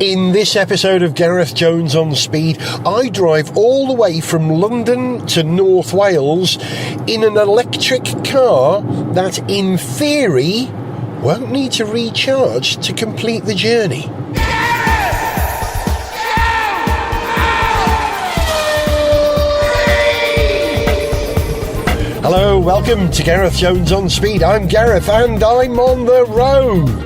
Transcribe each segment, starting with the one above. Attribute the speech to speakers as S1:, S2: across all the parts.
S1: In this episode of Gareth Jones on Speed, I drive all the way from London to North Wales in an electric car that, in theory, won't need to recharge to complete the journey. Hello, welcome to Gareth Jones on Speed. I'm Gareth and I'm on the road.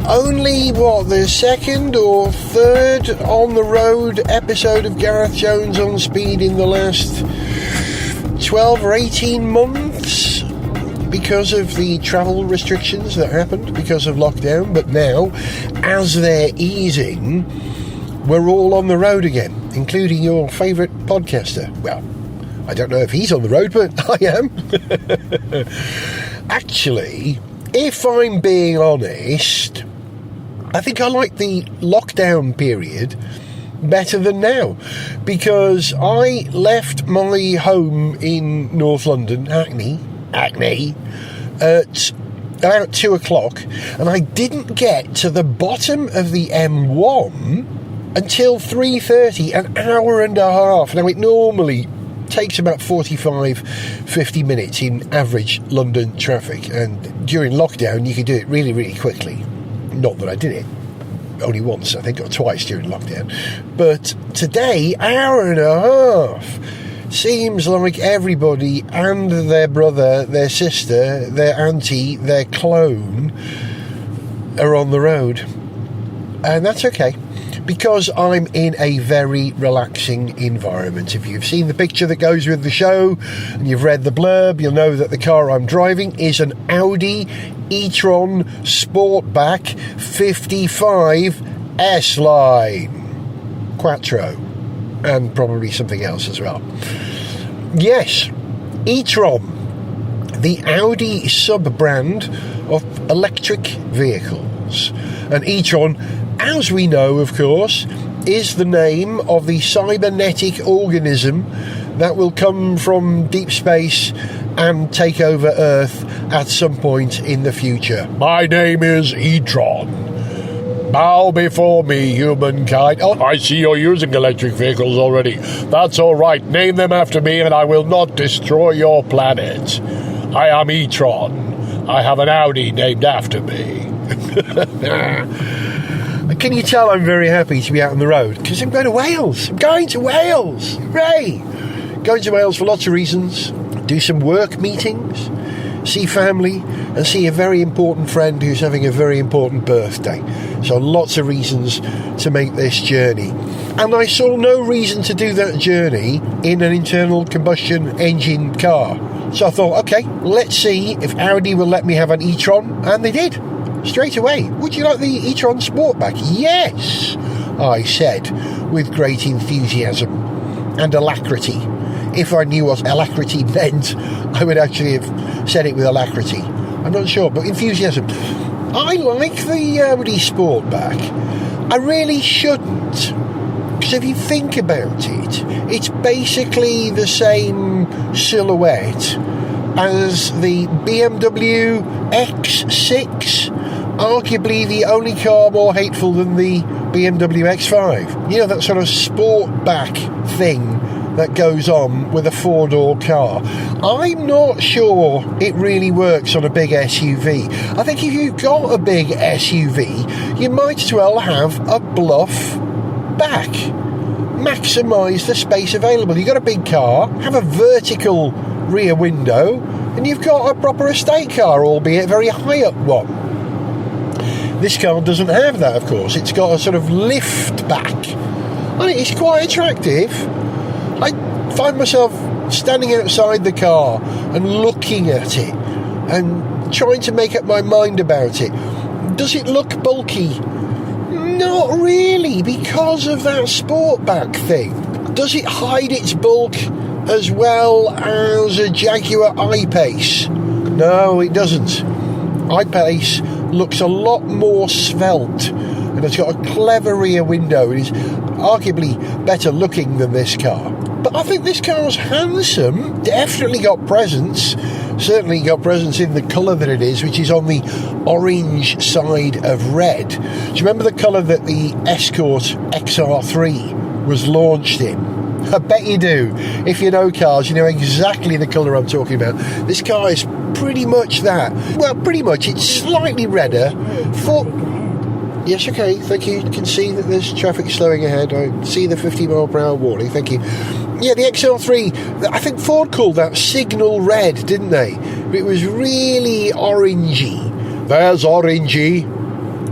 S1: Only, the second or third on the road episode of Gareth Jones on Speed in the last 12 or 18 months because of the travel restrictions that happened because of lockdown. But now, as they're easing, we're all on the road again, including your favourite podcaster. Well, I don't know if he's on the road, but I am. Actually, if I'm being honest, I think I like the lockdown period better than now, because I left my home in North London, Hackney, at about 2 o'clock, and I didn't get to the bottom of the M1 until 3:30, an hour and a half. Now, it normally takes about 45-50 minutes in average London traffic, and during lockdown you could do it really, really quickly. Not that I did it only once, I think, or twice during lockdown, but today, hour and a half. Seems like everybody and their brother, their sister, their auntie, their clone are on the road, and that's okay, because I'm in a very relaxing environment. If you've seen the picture that goes with the show and you've read the blurb, you'll know that the car I'm driving is an Audi e-tron Sportback 55 S-Line quattro, and probably something else as well. Yes, e-tron, the Audi sub-brand of electric vehicles. And e-tron, as we know, of course, is the name of the cybernetic organism that will come from deep space and take over Earth at some point in the future. My name is e-tron. Bow before me, humankind. Oh, I see you're using electric vehicles already. That's all right. Name them after me and I will not destroy your planet. I am e-tron. I have an Audi named after me. Can you tell I'm very happy to be out on the road? Because I'm going to Wales. I'm going to Wales. Hooray! Going to Wales for lots of reasons. Do some work meetings, see family, and see a very important friend who's having a very important birthday. So lots of reasons to make this journey. And I saw no reason to do that journey in an internal combustion engine car. So I thought, okay, let's see if Audi will let me have an e-tron. And they did. Straight away. Would you like the e-tron Sportback? Yes, I said, with great enthusiasm and alacrity. If I knew what alacrity meant, I would actually have said it with alacrity. I'm not sure, but enthusiasm. I like the Audi Sportback. I really shouldn't, because if you think about it, it's basically the same silhouette as the BMW X6, arguably the only car more hateful than the BMW X5. You know, that sort of sportback thing that goes on with a four-door car. I'm not sure it really works on a big SUV. I think if you've got a big SUV, you might as well have a bluff back. Maximise the space available. You've got a big car, have a vertical rear window, and you've got a proper estate car, albeit a very high up one. This car doesn't have that, of course. It's got a sort of lift back, and it's quite attractive. I find myself standing outside the car and looking at it and trying to make up my mind about it. Does it look bulky? Not really, because of that Sportback thing. Does it hide its bulk as well as a Jaguar I-Pace? No, it doesn't. I-Pace looks a lot more svelte, and it's got a clever rear window. It is arguably better looking than this car. But I think this car's handsome, definitely got presence, certainly got presence in the colour that it is, which is on the orange side of red. Do you remember the colour that the Escort XR3 was launched in? I bet you do. If you know cars, you know exactly the colour I'm talking about. This car is pretty much that. Well, pretty much. It's slightly redder. Yes, okay, thank you. You can see that there's traffic slowing ahead. I see the 50 mile per hour warning, thank you. Yeah, the XL3, I think Ford called that signal red, didn't they? It was really orangey. There's orangey.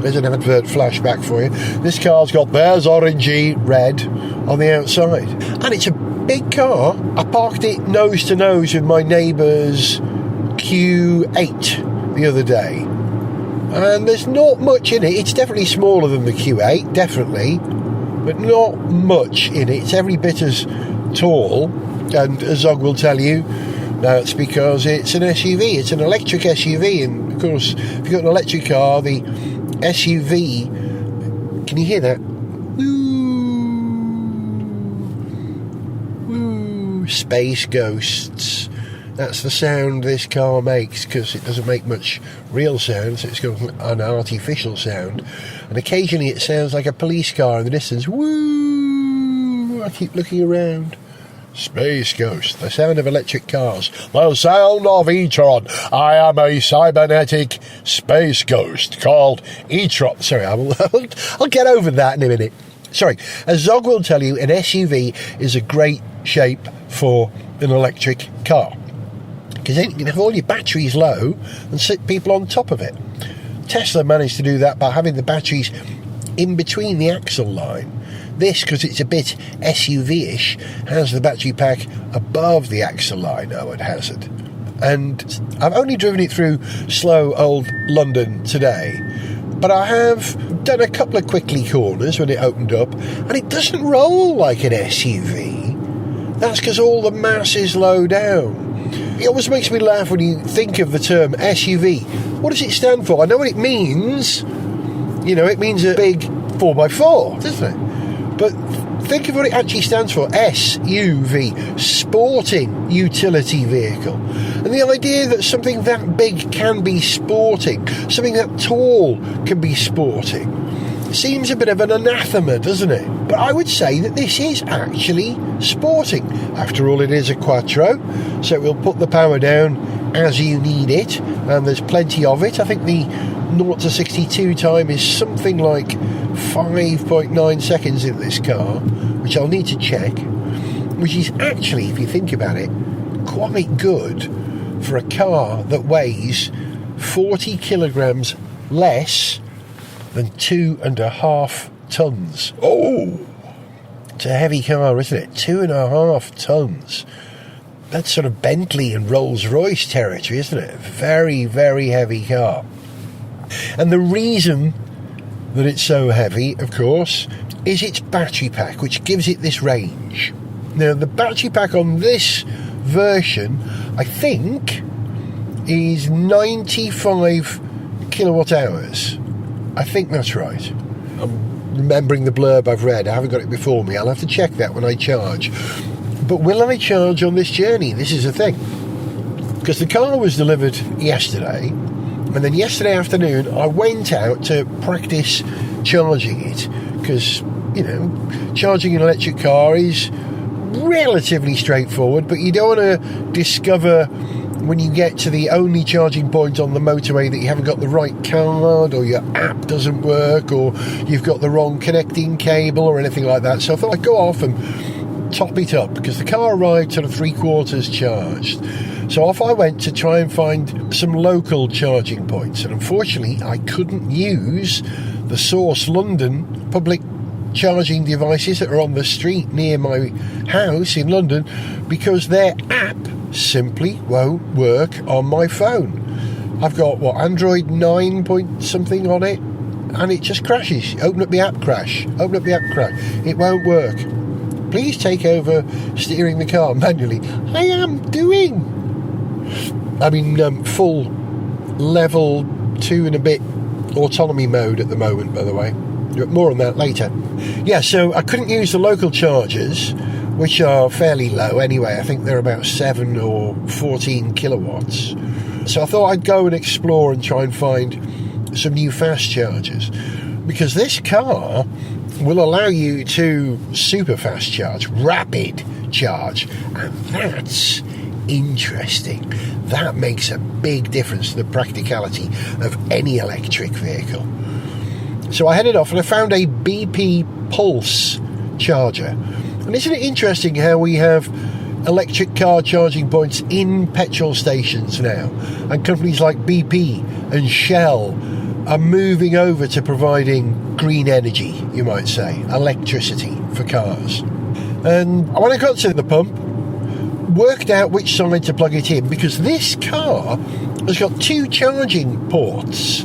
S1: There's an advert flashback for you. This car's got there's orangey red on the outside. And it's a big car. I parked it nose to nose with my neighbour's Q8 the other day. And there's not much in it. It's definitely smaller than the Q8, definitely. But not much in it. It's every bit as tall. And as Zog will tell you, that's because it's an SUV. It's an electric SUV. And of course, if you've got an electric car, the SUV, can you hear that? Woo, space ghosts. That's the sound this car makes, because it doesn't make much real sound, so it's got an artificial sound. And occasionally it sounds like a police car in the distance. Woo! I keep looking around. Space ghost, the sound of electric cars. The sound of e-tron. I am a cybernetic space ghost called e-tron. Sorry, I'll get over that in a minute. Sorry, as Zog will tell you, an SUV is a great shape for an electric car, because then you can have all your batteries low and sit people on top of it. Tesla managed to do that by having the batteries in between the axle line. This, because it's a bit SUV-ish, has the battery pack above the axle line, I would hazard. And I've only driven it through slow old London today, but I have done a couple of quickly corners when it opened up, and it doesn't roll like an SUV. That's because all the mass is low down. It always makes me laugh when you think of the term SUV. What does it stand for? I know what it means. You know, it means a big 4x4, doesn't it? But think of what it actually stands for. SUV, sporting utility vehicle. And the idea that something that big can be sporting, something that tall can be sporting, seems a bit of an anathema, doesn't it? But I would say that this is actually sporting. After all, it is a quattro, so it will put the power down as you need it, and there's plenty of it. I think the 0 to 62 time is something like 5.9 seconds in this car, which I'll need to check, which is actually, if you think about it, quite good for a car that weighs 40 kilograms less than 2.5 tons. Oh, it's a heavy car, isn't it? 2.5 tons. That's sort of Bentley and Rolls-Royce territory, isn't it? Very, very heavy car. And the reason that it's so heavy, of course, is its battery pack, which gives it this range. Now, the battery pack on this version, I think, is 95 kilowatt hours. I think that's right. I'm remembering the blurb I've read. I haven't got it before me. I'll have to check that when I charge. But will I charge on this journey? This is the thing. Because the car was delivered yesterday, and then yesterday afternoon I went out to practice charging it, because, you know, charging an electric car is relatively straightforward, but you don't want to discover when you get to the only charging point on the motorway that you haven't got the right card, or your app doesn't work, or you've got the wrong connecting cable or anything like that. So I thought I'd go off and top it up, because the car arrived sort of 3/4 charged. So off I went to try and find some local charging points, and unfortunately I couldn't use the Source London public charging devices that are on the street near my house in London, because their app simply won't work on my phone. I've got, Android 9 point something on it, and it just crashes. Open up the app, crash. Open up the app, crash. It won't work. Please take over steering the car manually. I am doing. I'm in full level 2 and a bit autonomy mode at the moment, by the way. More on that later. Yeah, so I couldn't use the local chargers which are fairly low anyway. I think they're about 7 or 14 kilowatts. So I thought I'd go and explore and try and find some new fast chargers, because this car will allow you to super fast charge, rapid charge, and that's interesting. That makes a big difference to the practicality of any electric vehicle. So I headed off and I found a BP Pulse charger. And isn't it interesting how we have electric car charging points in petrol stations now, and companies like BP and Shell are moving over to providing green energy, you might say, electricity for cars. And when I got to the pump, worked out which side to plug it in, because this car has got 2 charging ports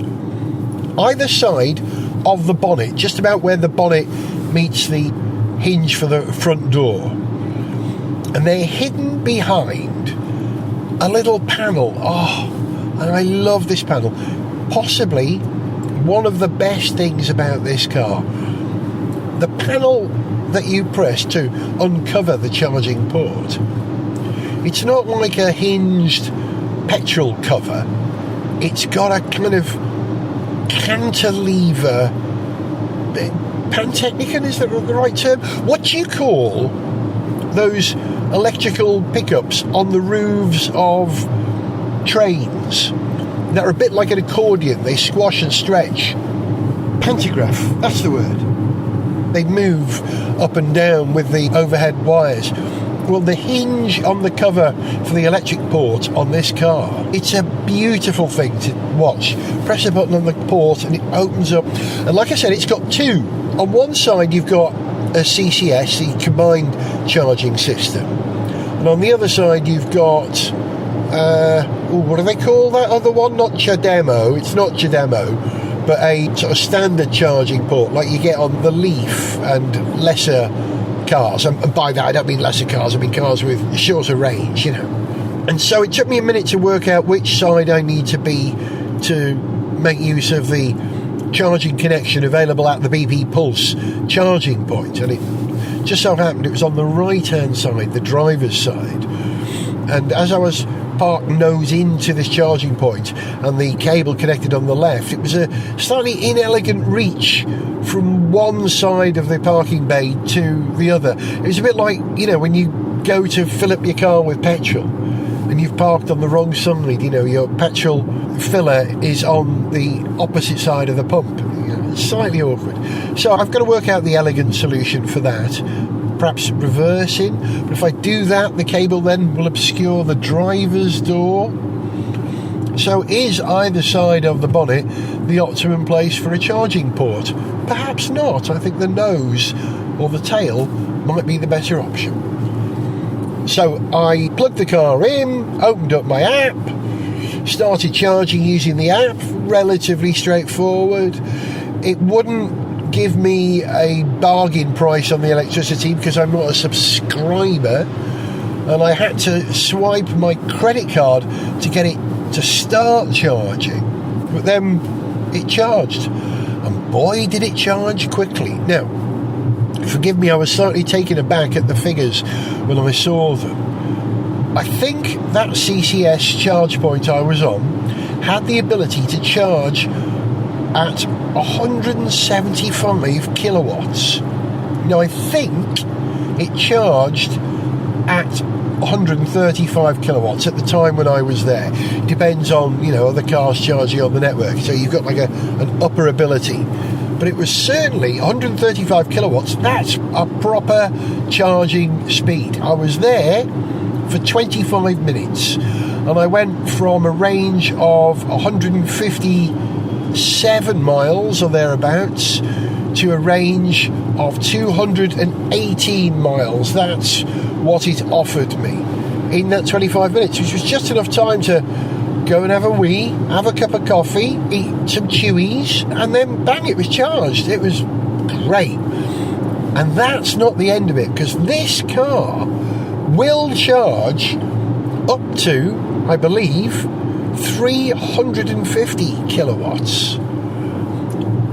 S1: either side of the bonnet, just about where the bonnet meets the hinge for the front door, and they're hidden behind a little panel. And I love this panel. Possibly one of the best things about this car, the panel that you press to uncover the charging port. It's not like a hinged petrol cover. It's got a kind of cantilever, pantechnicon, is that the right term? What do you call those electrical pickups on the roofs of trains that are a bit like an accordion? They squash and stretch. Pantograph, that's the word. They move up and down with the overhead wires. Well, the hinge on the cover for the electric port on this car, it's a beautiful thing to watch. Press a button on the port and it opens up. And like I said, it's got 2. On one side, you've got a CCS, the combined charging system. And on the other side, you've got, what do they call that other one? Not CHAdeMO, it's not CHAdeMO, but a sort of standard charging port like you get on the Leaf and lesser cars. And by that, I don't mean lesser cars, I mean cars with shorter range, you know. And so it took me a minute to work out which side I need to be to make use of the charging connection available at the BP Pulse charging point. And it just so happened it was on the right-hand side, the driver's side. And as I was parked nose into this charging point and the cable connected on the left, it was a slightly inelegant reach from one side of the parking bay to the other. It was a bit like, you know, when you go to fill up your car with petrol and you've parked on the wrong side, you know, your petrol filler is on the opposite side of the pump. You know, it's slightly awkward. So I've got to work out the elegant solution for that. Perhaps reversing, but if I do that, the cable then will obscure the driver's door. So is either side of the bonnet the optimum place for a charging port? Perhaps not. I think the nose or the tail might be the better option. So I plugged the car in, opened up my app, started charging using the app. Relatively straightforward. It wouldn't give me a bargain price on the electricity because I'm not a subscriber, and I had to swipe my credit card to get it to start charging. But then it charged, and boy did it charge quickly. Now, forgive me, I was slightly taken aback at the figures when I saw them. I think that CCS charge point I was on had the ability to charge at 175 kilowatts. Now I think it charged at 135 kilowatts at the time when I was there. It depends on, you know, other cars charging on the network, so you've got like an upper ability, but it was certainly 135 kilowatts. That's a proper charging speed. I was there for 25 minutes and I went from a range of 157 miles or thereabouts to a range of 218 miles. That's what it offered me in that 25 minutes, which was just enough time to go and have a wee, have a cup of coffee, eat some chewies, and then bang, it was charged. It was great. And that's not the end of it, because this car will charge up to, I believe, 350 kilowatts.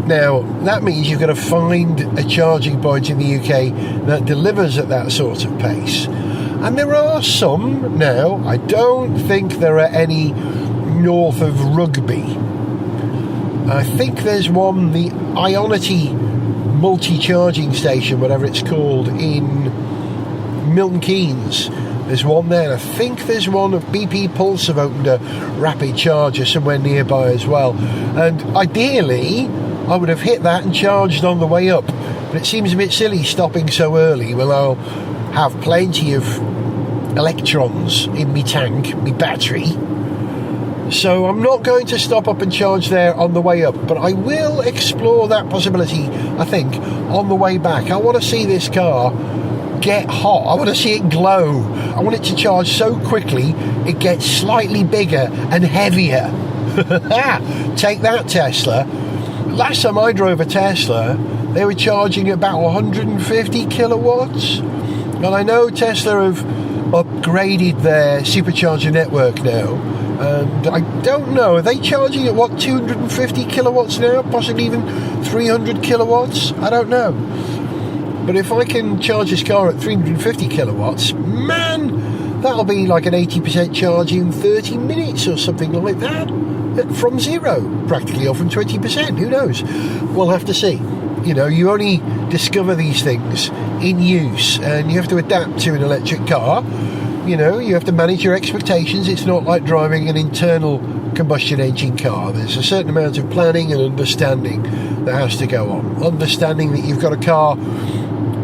S1: Now, that means you've got to find a charging point in the UK that delivers at that sort of pace. And there are some now. I don't think there are any north of Rugby. I think there's one, the Ionity multi-charging station, whatever it's called, in Milton Keynes. There's one there. I think there's one of BP Pulse have opened a rapid charger somewhere nearby as well. And ideally, I would have hit that and charged on the way up. But it seems a bit silly stopping so early when I'll have plenty of electrons in my tank, my battery. So I'm not going to stop up and charge there on the way up, but I will explore that possibility, I think, on the way back. I want to see this car get hot. I want to see it glow. I want it to charge so quickly it gets slightly bigger and heavier. Take that, Tesla. Last time I drove a Tesla, they were charging about 150 kilowatts. And I know Tesla have upgraded their supercharger network now. And I don't know, are they charging at 250 kilowatts now? Possibly even 300 kilowatts? I don't know. But if I can charge this car at 350 kilowatts, man, that'll be like an 80% charge in 30 minutes or something like that. From zero, practically, or from 20%, who knows? We'll have to see. You know, you only discover these things in use, and you have to adapt to an electric car. You know, you have to manage your expectations. It's not like driving an internal combustion engine car. There's a certain amount of planning and understanding that has to go on. Understanding that you've got a car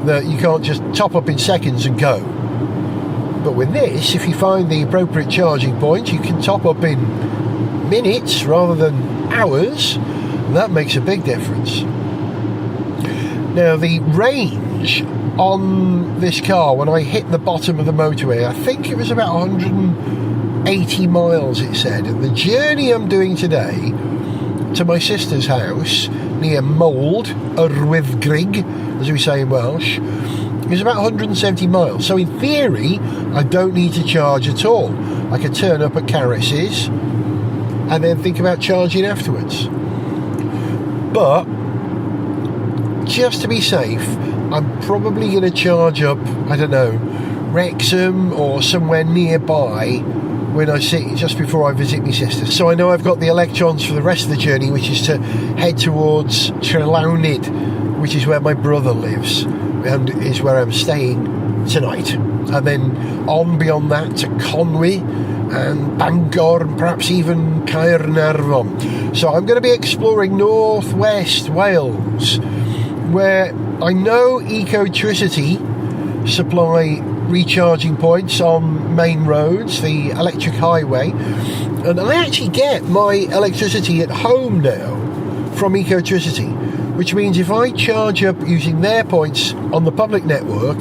S1: that you can't just top up in seconds and go. But with this, if you find the appropriate charging point, you can top up in minutes rather than hours, and that makes a big difference. Now, the range on this car, when I hit the bottom of the motorway, I think it was about 180 miles, it said. And the journey I'm doing today to my sister's house near Mold, Urwyddgrug, as we say in Welsh, is about 170 miles. So in theory, I don't need to charge at all. I could turn up at Carris's and then think about charging afterwards. But just to be safe, I'm probably going to charge up, I don't know, Wrexham or somewhere nearby when I sit just before I visit my sister. So I know I've got the electrons for the rest of the journey, which is to head towards Trelawnyd, which is where my brother lives and is where I'm staying tonight. And then on beyond that to Conwy and Bangor and perhaps even Caernarfon. So I'm going to be exploring northwest Wales, where I know Ecotricity supply recharging points on main roads, the electric highway, and I actually get my electricity at home now from Ecotricity, which means if I charge up using their points on the public network,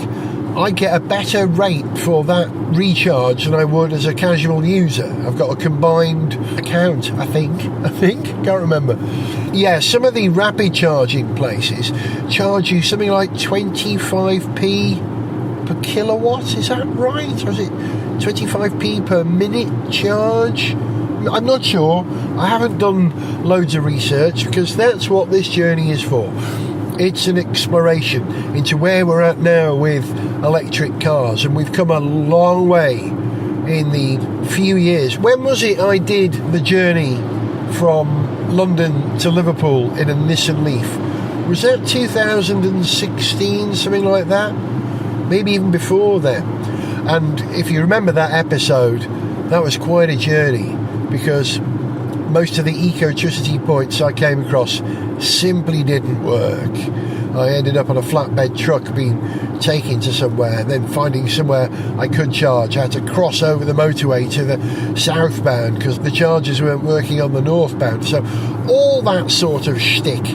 S1: I get a better rate for that recharge than I would as a casual user. I've got a combined account, I think, can't remember. Yeah, some of the rapid charging places charge you something like 25p per kilowatt, is that right? Or is it 25p per minute charge? I'm not sure. I haven't done loads of research because that's what this journey is for. It's an exploration into where we're at now with electric cars, and we've come a long way in the few years. When was it I did the journey from London to Liverpool in a Nissan Leaf? Was that 2016, something like that? Maybe even before then. And if you remember that episode, that was quite a journey because most of the Ecotricity points I came across simply didn't work. I ended up on a flatbed truck being taken to somewhere and then finding somewhere I could charge. I had to cross over the motorway to the southbound because the chargers weren't working on the northbound. So all that sort of shtick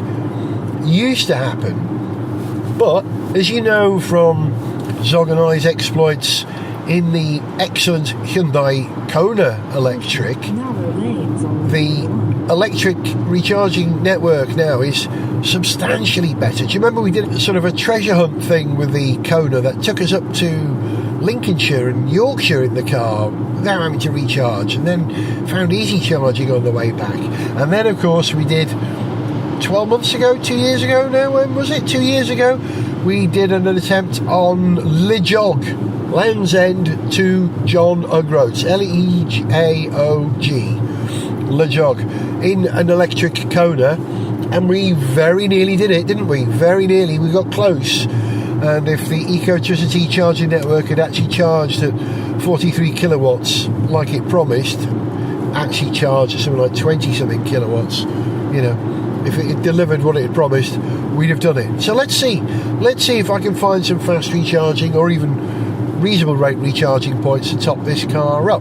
S1: used to happen. But as you know from Zog and I's exploits in the excellent Hyundai Kona Electric, the electric recharging network now is substantially better. Do you remember we did sort of a treasure hunt thing with the Kona that took us up to Lincolnshire and Yorkshire in the car without having to recharge, and then found easy charging on the way back? And then of course we did 12 months ago, 2 years ago now, when was it? 2 years ago, we did an attempt on Le Jog, Land's End to John O'Groats, Lejaog, Le Jog, in an electric Kona, and we very nearly did it, didn't we? Very nearly, we got close. And if the Ecotricity charging network had actually charged at 43 kilowatts like it promised, actually charged at something like 20 something kilowatts, you know, if it had delivered what it had promised, we'd have done it. So let's see if I can find some fast recharging or even reasonable rate recharging points to top this car up.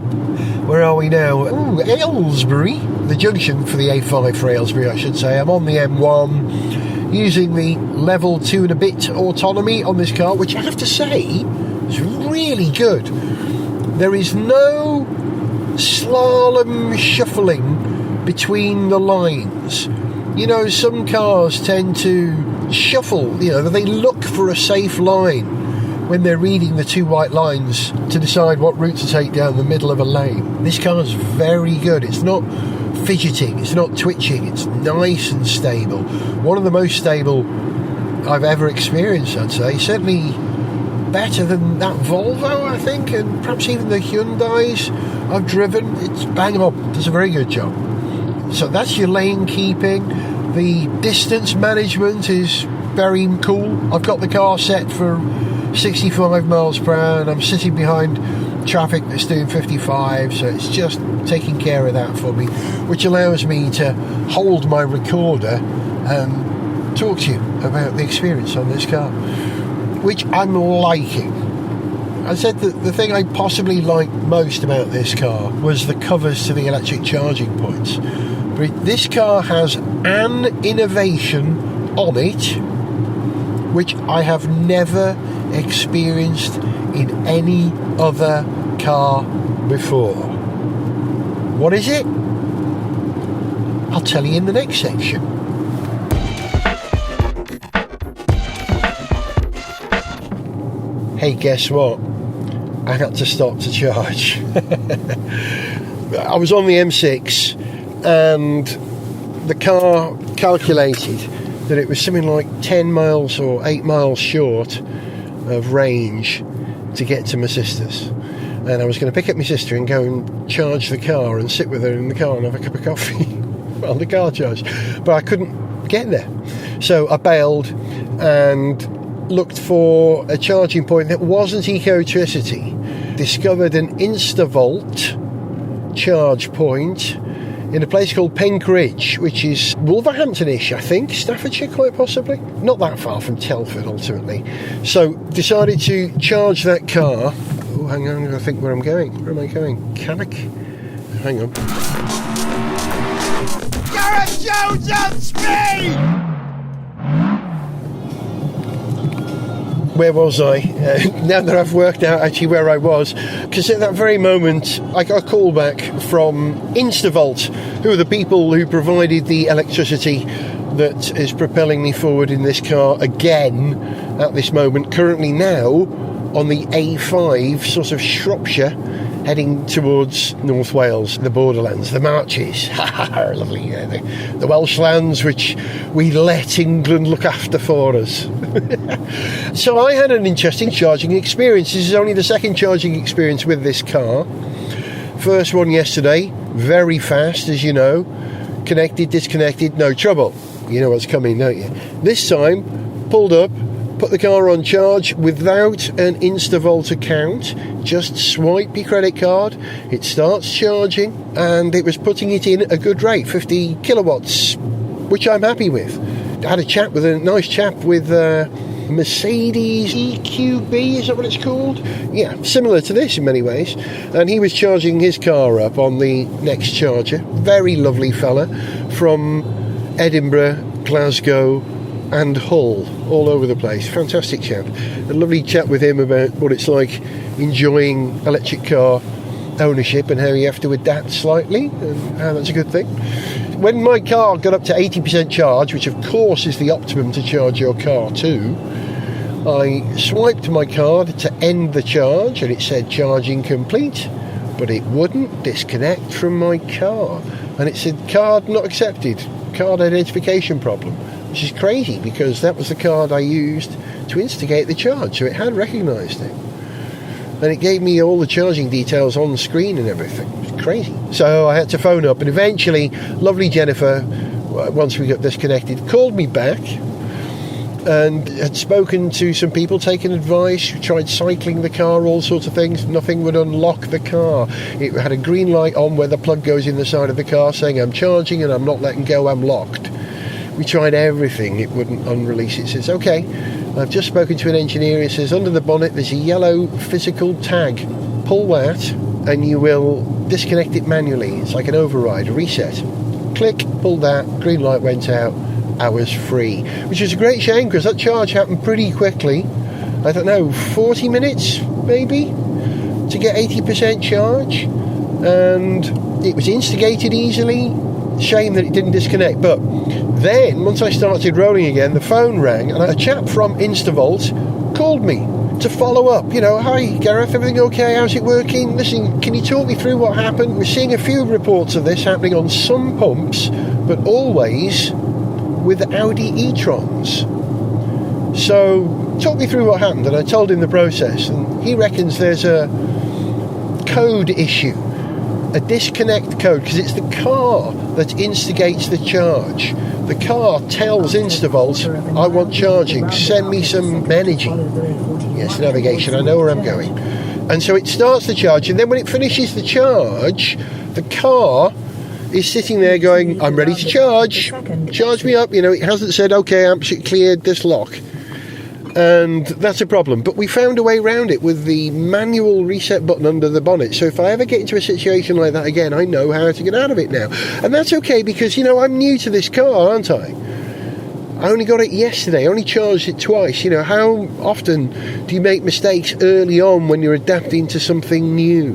S1: Where are we now? Ooh, Aylesbury, the junction for the A5 for Aylesbury, I should say. I'm on the M1 using the level 2 and a bit autonomy on this car, which I have to say is really good. There is no slalom shuffling between the lines. You know, some cars tend to shuffle, you know, they look for a safe line when they're reading the two white lines to decide what route to take down the middle of a lane. This car's very good. It's not fidgeting, it's not twitching, it's nice and stable. One of the most stable I've ever experienced, I'd say. Certainly better than that Volvo, I think, and perhaps even the Hyundais I've driven. It's bang on, does a very good job. So that's your lane keeping. The distance management is very cool. I've got the car set for 65 miles per hour and I'm sitting behind traffic that's doing 55, so it's just taking care of that for me, which allows me to hold my recorder and talk to you about the experience on this car, which I'm liking. I said that the thing I possibly liked most about this car was the covers to the electric charging points. But this car has an innovation on it which I have never experienced in any other car before. What is it? I'll tell you in the next section. Hey, guess what? I had to stop to charge. I was on the M6 and the car calculated that it was something like 10 miles or 8 miles short of range to get to my sister's. And I was going to pick up my sister and go and charge the car and sit with her in the car and have a cup of coffee while the car charged. But I couldn't get there. So I bailed and looked for a charging point that wasn't Ecotricity. Discovered an Instavolt charge point in a place called Penkridge, which is Wolverhamptonish, I think, Staffordshire, quite possibly. Not that far from Telford, ultimately. So, decided to charge that car. Oh, hang on, I think where I'm going. Where am I going? Cannock? Hang on. Gareth Jones on speed! Where was I? Now that I've worked out actually where I was, because at that very moment I got a call back from Instavolt, who are the people who provided the electricity that is propelling me forward in this car again at this moment, currently now on the A5, sort of Shropshire, heading towards North Wales, the borderlands, the marches, lovely, the Welsh lands which we let England look after for us. So I had an interesting charging experience. This is only the second charging experience with this car. First one yesterday, very fast, as you know, connected, disconnected, no trouble. You know what's coming, don't you? This time, pulled up, put the car on charge without an Instavolt account, just swipe your credit card, it starts charging, and it was putting it in a good rate, 50 kilowatts, which I'm happy with. I had a nice chat with Mercedes EQB, is that what it's called? Yeah, similar to this in many ways, and he was charging his car up on the next charger. Very lovely fella from Edinburgh, Glasgow and Hull, all over the place. Fantastic chap. A lovely chat with him about what it's like enjoying electric car ownership and how you have to adapt slightly, and how that's a good thing. When my car got up to 80% charge, which of course is the optimum to charge your car to, I swiped my card to end the charge and it said charging complete, but it wouldn't disconnect from my car, and it said card not accepted. card identification problem, which is crazy because that was the card I used to instigate the charge, so it had recognised it. And it gave me all the charging details on the screen and everything. It was crazy. So I had to phone up, and eventually lovely Jennifer, once we got disconnected, called me back and had spoken to some people, taken advice, tried cycling the car, all sorts of things. Nothing would unlock the car. It had a green light on where the plug goes in the side of the car saying I'm charging and I'm not letting go, I'm locked. We tried everything, it wouldn't unrelease. It says, okay, I've just spoken to an engineer. It says under the bonnet there's a yellow physical tag. Pull that and you will disconnect it manually. It's like an override, a reset. Click, pull that, green light went out. I was free, which was a great shame because that charge happened pretty quickly. I don't know, 40 minutes maybe to get 80% charge, and it was instigated easily. Shame that it didn't disconnect. But then once I started rolling again, the phone rang and a chap from Instavolt called me to follow up. Hi Gareth, everything okay? How's it working? Listen, can you talk me through what happened? We're seeing a few reports of this happening on some pumps, but always with Audi e-trons. So talk me through what happened. And I told him the process, and he reckons there's a code issue, a disconnect code, because it's the car that instigates the charge. The car tells Instavolt, I want charging, send me some energy. Yes, navigation, I know where I'm going. And so it starts the charge, and then when it finishes the charge, the car is sitting there going, I'm ready to charge me up. It hasn't said, okay, I'm cleared this lock. And that's a problem. But we found a way around it with the manual reset button under the bonnet. So if I ever get into a situation like that again, I know how to get out of it now. And that's okay because, I'm new to this car, aren't I? I only got it yesterday, I only charged it twice. How often do you make mistakes early on when you're adapting to something new?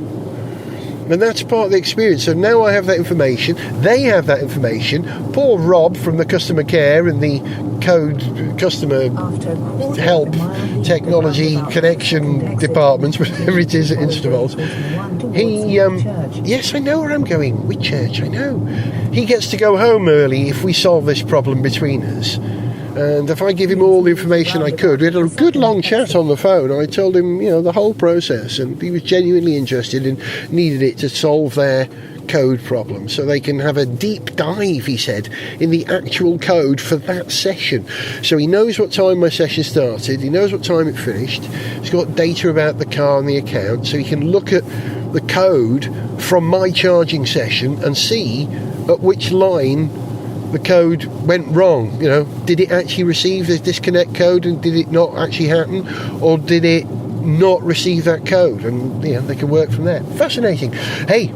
S1: And that's part of the experience. So now I have that information. They have that information. Poor Rob from the customer care and the customer help technology connection department, whatever it is at Instavolt. Yes, I know where I'm going. Whitchurch, I know. He gets to go home early if we solve this problem between us. And if I give him all the information I could, we had a good long chat on the phone. I told him, the whole process, and he was genuinely interested and needed it to solve their code problem. So they can have a deep dive, he said, in the actual code for that session. So he knows what time my session started, he knows what time it finished, he's got data about the car and the account, so he can look at the code from my charging session and see at which line the code went wrong. Did it actually receive the disconnect code and did it not actually happen, or did it not receive that code? And they can work from there. Fascinating. Hey,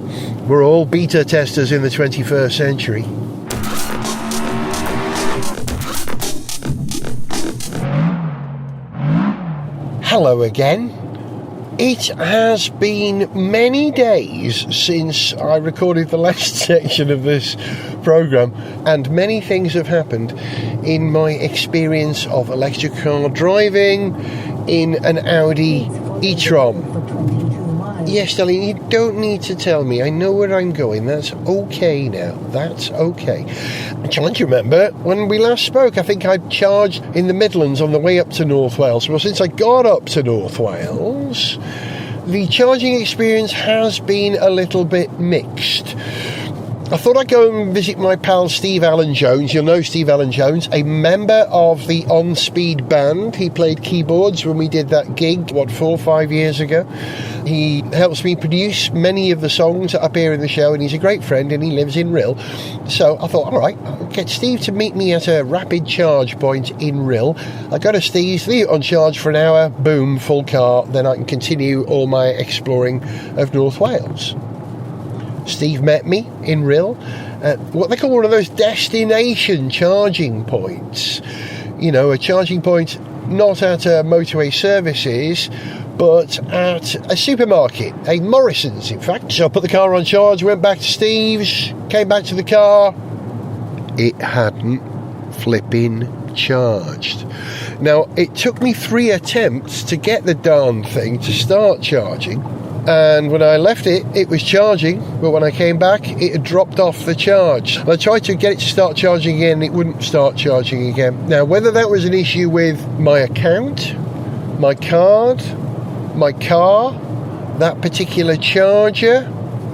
S1: we're all beta testers in the 21st century. Hello again. It has been many days since I recorded the last section of this programme, and many things have happened in my experience of electric car driving in an Audi e-tron. Yes, darling, you don't need to tell me. I know where I'm going. That's okay now. That's okay. I'm trying to remember when we last spoke. I think I charged in the Midlands on the way up to North Wales. Well, since I got up to North Wales, the charging experience has been a little bit mixed. I thought I'd go and visit my pal Steve Allen Jones. You'll know Steve Allen Jones, a member of the On Speed band. He played keyboards when we did that gig, 4 or 5 years ago. He helps me produce many of the songs that appear in the show, and he's a great friend, and he lives in Rhyl. So I thought, all right, I'll get Steve to meet me at a rapid charge point in Rhyl. I go to Steve's, leave it on charge for an hour, boom, full car, then I can continue all my exploring of North Wales. Steve met me in Rhyl at what they call one of those destination charging points. A charging point not at a motorway services, but at a supermarket, a Morrison's in fact. So I put the car on charge, went back to Steve's, came back to the car. It hadn't flipping charged. Now, it took me 3 attempts to get the darn thing to start charging. And when I left it, it was charging, but when I came back, it had dropped off the charge. And I tried to get it to start charging again, and it wouldn't start charging again. Now, whether that was an issue with my account, my card, my car, that particular charger,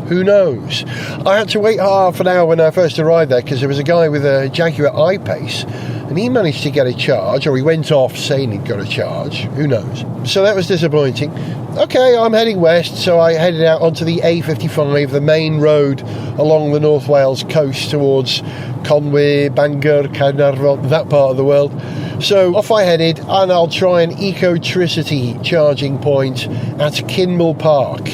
S1: who knows? I had to wait half an hour when I first arrived there because there was a guy with a Jaguar I-Pace and he managed to get a charge, or he went off saying he'd got a charge, who knows? So that was disappointing. Okay, I'm heading west, so I headed out onto the A55, the main road along the North Wales coast towards Conwy, Bangor, Caernarfon, that part of the world. So off I headed, and I'll try an Ecotricity charging point at Kinmel Park.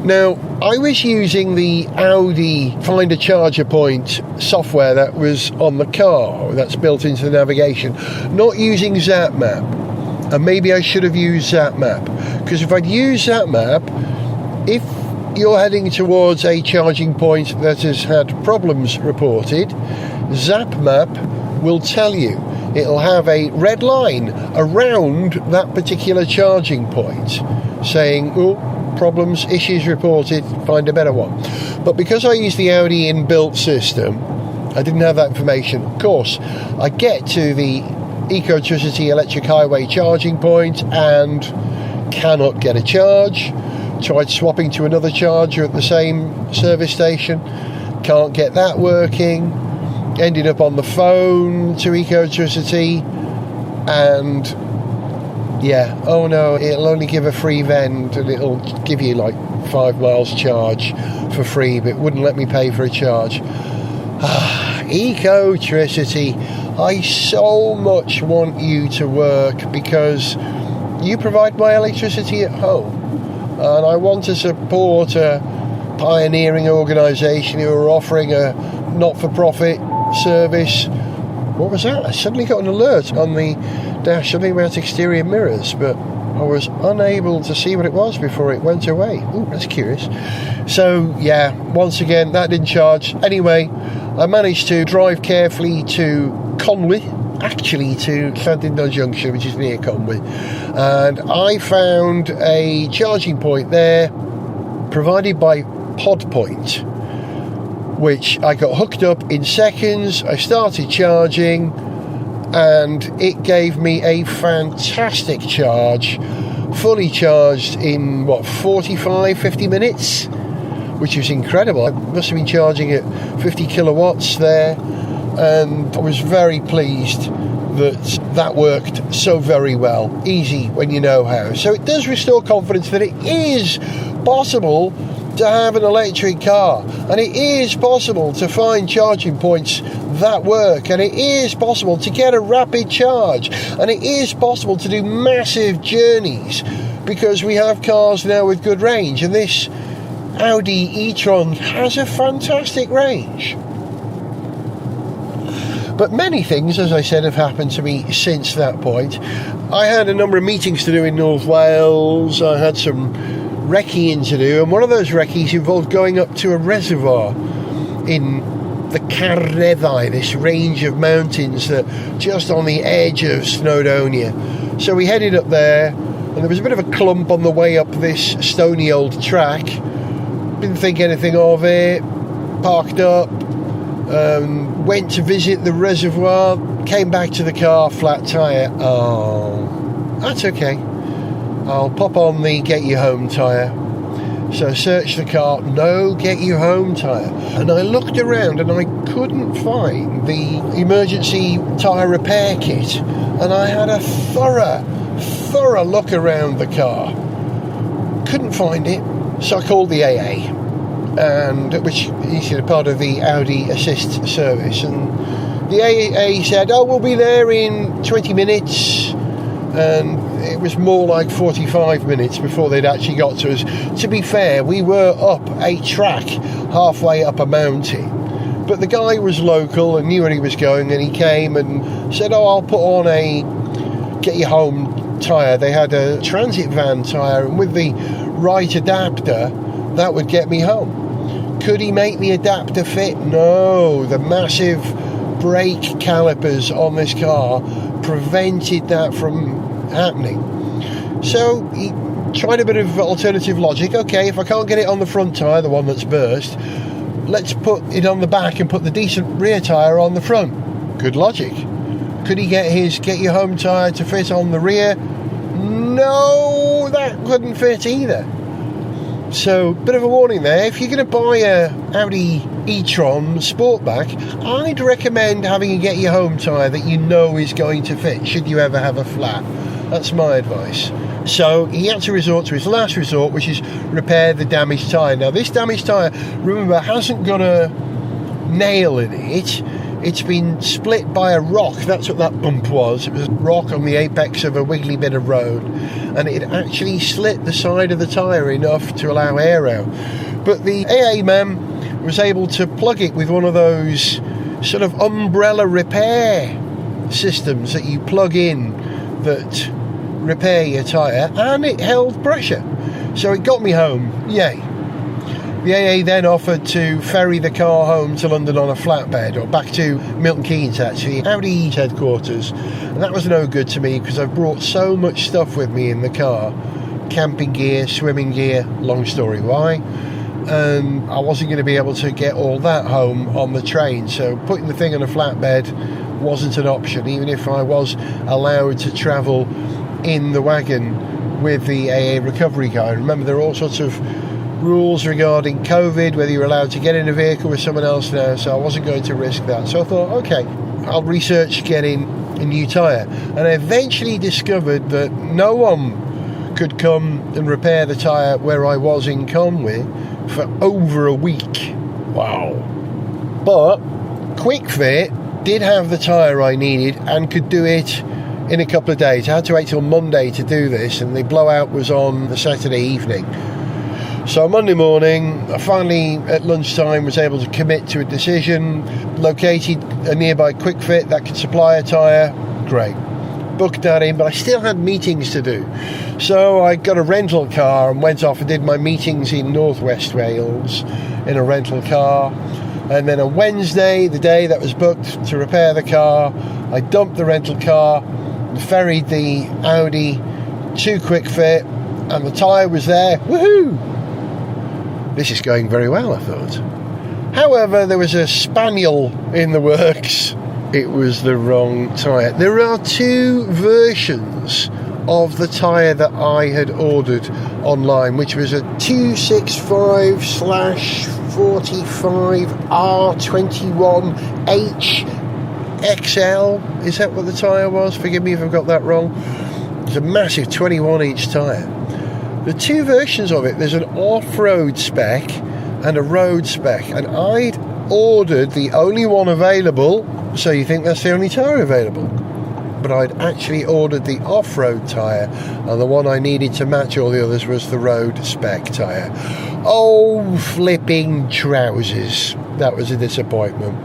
S1: Now, I was using the Audi Find a Charger Point software that was on the car, that's built into the navigation, not using ZapMap. And maybe I should have used ZapMap, because if I'd used ZapMap, if you're heading towards a charging point that has had problems reported, ZapMap will tell you. It'll have a red line around that particular charging point saying, oh, problems, issues reported, find a better one. But because I use the Audi inbuilt system, I didn't have that information. Of course, I get to the Ecotricity electric highway charging point and cannot get a charge. Tried swapping to another charger at the same service station, can't get that working. Ended up on the phone to Ecotricity, and yeah, oh no, it'll only give a free vend and it'll give you like 5 miles charge for free, but it wouldn't let me pay for a charge. Ecotricity, I so much want you to work because you provide my electricity at home, and I want to support a pioneering organisation who are offering a not-for-profit service. What was that? I suddenly got an alert on the dash, something about exterior mirrors, but I was unable to see what it was before it went away. Ooh, that's curious. So yeah, once again, that didn't charge. Anyway, I managed to drive carefully to Conwy, actually to Llandudno Junction, which is near Conwy, and I found a charging point there provided by PodPoint, which I got hooked up in seconds. I started charging and it gave me a fantastic charge, fully charged in 50 minutes, which was incredible. I must have been charging at 50 kilowatts there, and I was very pleased that worked so very well. Easy when you know how. So it does restore confidence that it is possible to have an electric car, and it is possible to find charging points that work, and it is possible to get a rapid charge, and it is possible to do massive journeys because we have cars now with good range, and this Audi e-tron has a fantastic range. But many things, as I said, have happened to me since that point. I had a number of meetings to do in North Wales. I had some recceing to do, and one of those recce's involved going up to a reservoir in the Gareth, this range of mountains that just on the edge of Snowdonia. So we headed up there, and there was a bit of a clump on the way up this stony old track. Didn't think anything of it, parked up, went to visit the reservoir, came back to the car, flat tyre. Oh, that's okay. I'll pop on the get you home tyre. So I searched the car, no get you home tyre. And I looked around and I couldn't find the emergency tyre repair kit. And I had a thorough look around the car. Couldn't find it. So I called the AA, and which is part of the Audi Assist service. And the AA said, oh, we'll be there in 20 minutes. And it was more like 45 minutes before they'd actually got to us. To be fair, we were up a track halfway up a mountain, but the guy was local and knew where he was going, and he came and said, oh, I'll put on a get you home tyre. They had a transit van tyre, and with the right adapter that would get me home. Could he make the adapter fit? No, the massive brake calipers on this car prevented that from happening. So he tried a bit of alternative logic. Okay, if I can't get it on the front tyre, the one that's burst, let's put it on the back and put the decent rear tyre on the front. Good logic. Could he get his get your home tyre to fit on the rear? No, that couldn't fit either. So, bit of a warning there. If you're going to buy a Audi e-tron Sportback, I'd recommend having a get your home tyre that you know is going to fit, should you ever have a flat. That's my advice. So he had to resort to his last resort, which is repair the damaged tyre. Now, this damaged tyre, remember, hasn't got a nail in it. It's been split by a rock. That's what that bump was. It was a rock on the apex of a wiggly bit of road, and it actually slit the side of the tyre enough to allow air out. But the AA man was able to plug it with one of those sort of umbrella repair systems that you plug in that repair your tyre, and it held pressure. So it got me home. Yay. The AA then offered to ferry the car home to London on a flatbed, or back to Milton Keynes actually, Audi headquarters. And that was no good to me because I've brought so much stuff with me in the car. Camping gear, swimming gear, long story why. And I wasn't going to be able to get all that home on the train. So putting the thing on a flatbed wasn't an option, even if I was allowed to travel in the wagon with the AA recovery car. Remember, there are all sorts of rules regarding COVID, whether you're allowed to get in a vehicle with someone else now, so I wasn't going to risk that. So I thought, okay, I'll research getting a new tyre. And I eventually discovered that no one could come and repair the tyre where I was in Conway for over a week. Wow. But Quick Fit did have the tyre I needed and could do it in a couple of days. I had to wait till Monday to do this, and the blowout was on the Saturday evening. So Monday morning, I finally, at lunchtime, was able to commit to a decision, located a nearby Quick Fit that could supply a tyre. Great. Booked that in, but I still had meetings to do. So I got a rental car and went off and did my meetings in Northwest Wales in a rental car. And then on Wednesday, the day that was booked to repair the car, I dumped the rental car and ferried the Audi to Quick Fit, and the tyre was there. Woohoo! This is going very well, I thought. However, there was a spaniel in the works. It was the wrong tyre. There are two versions of the tyre that I had ordered online, which was a 265/45R21H XL. Is that what the tyre was? Forgive me if I've got that wrong. It's a massive 21-inch tyre. The two versions of it, there's an off-road spec and a road spec, and I'd ordered the only one available, so you think that's the only tyre available. But I'd actually ordered the off-road tyre, and the one I needed to match all the others was the road spec tyre. Oh, flipping trousers. That was a disappointment.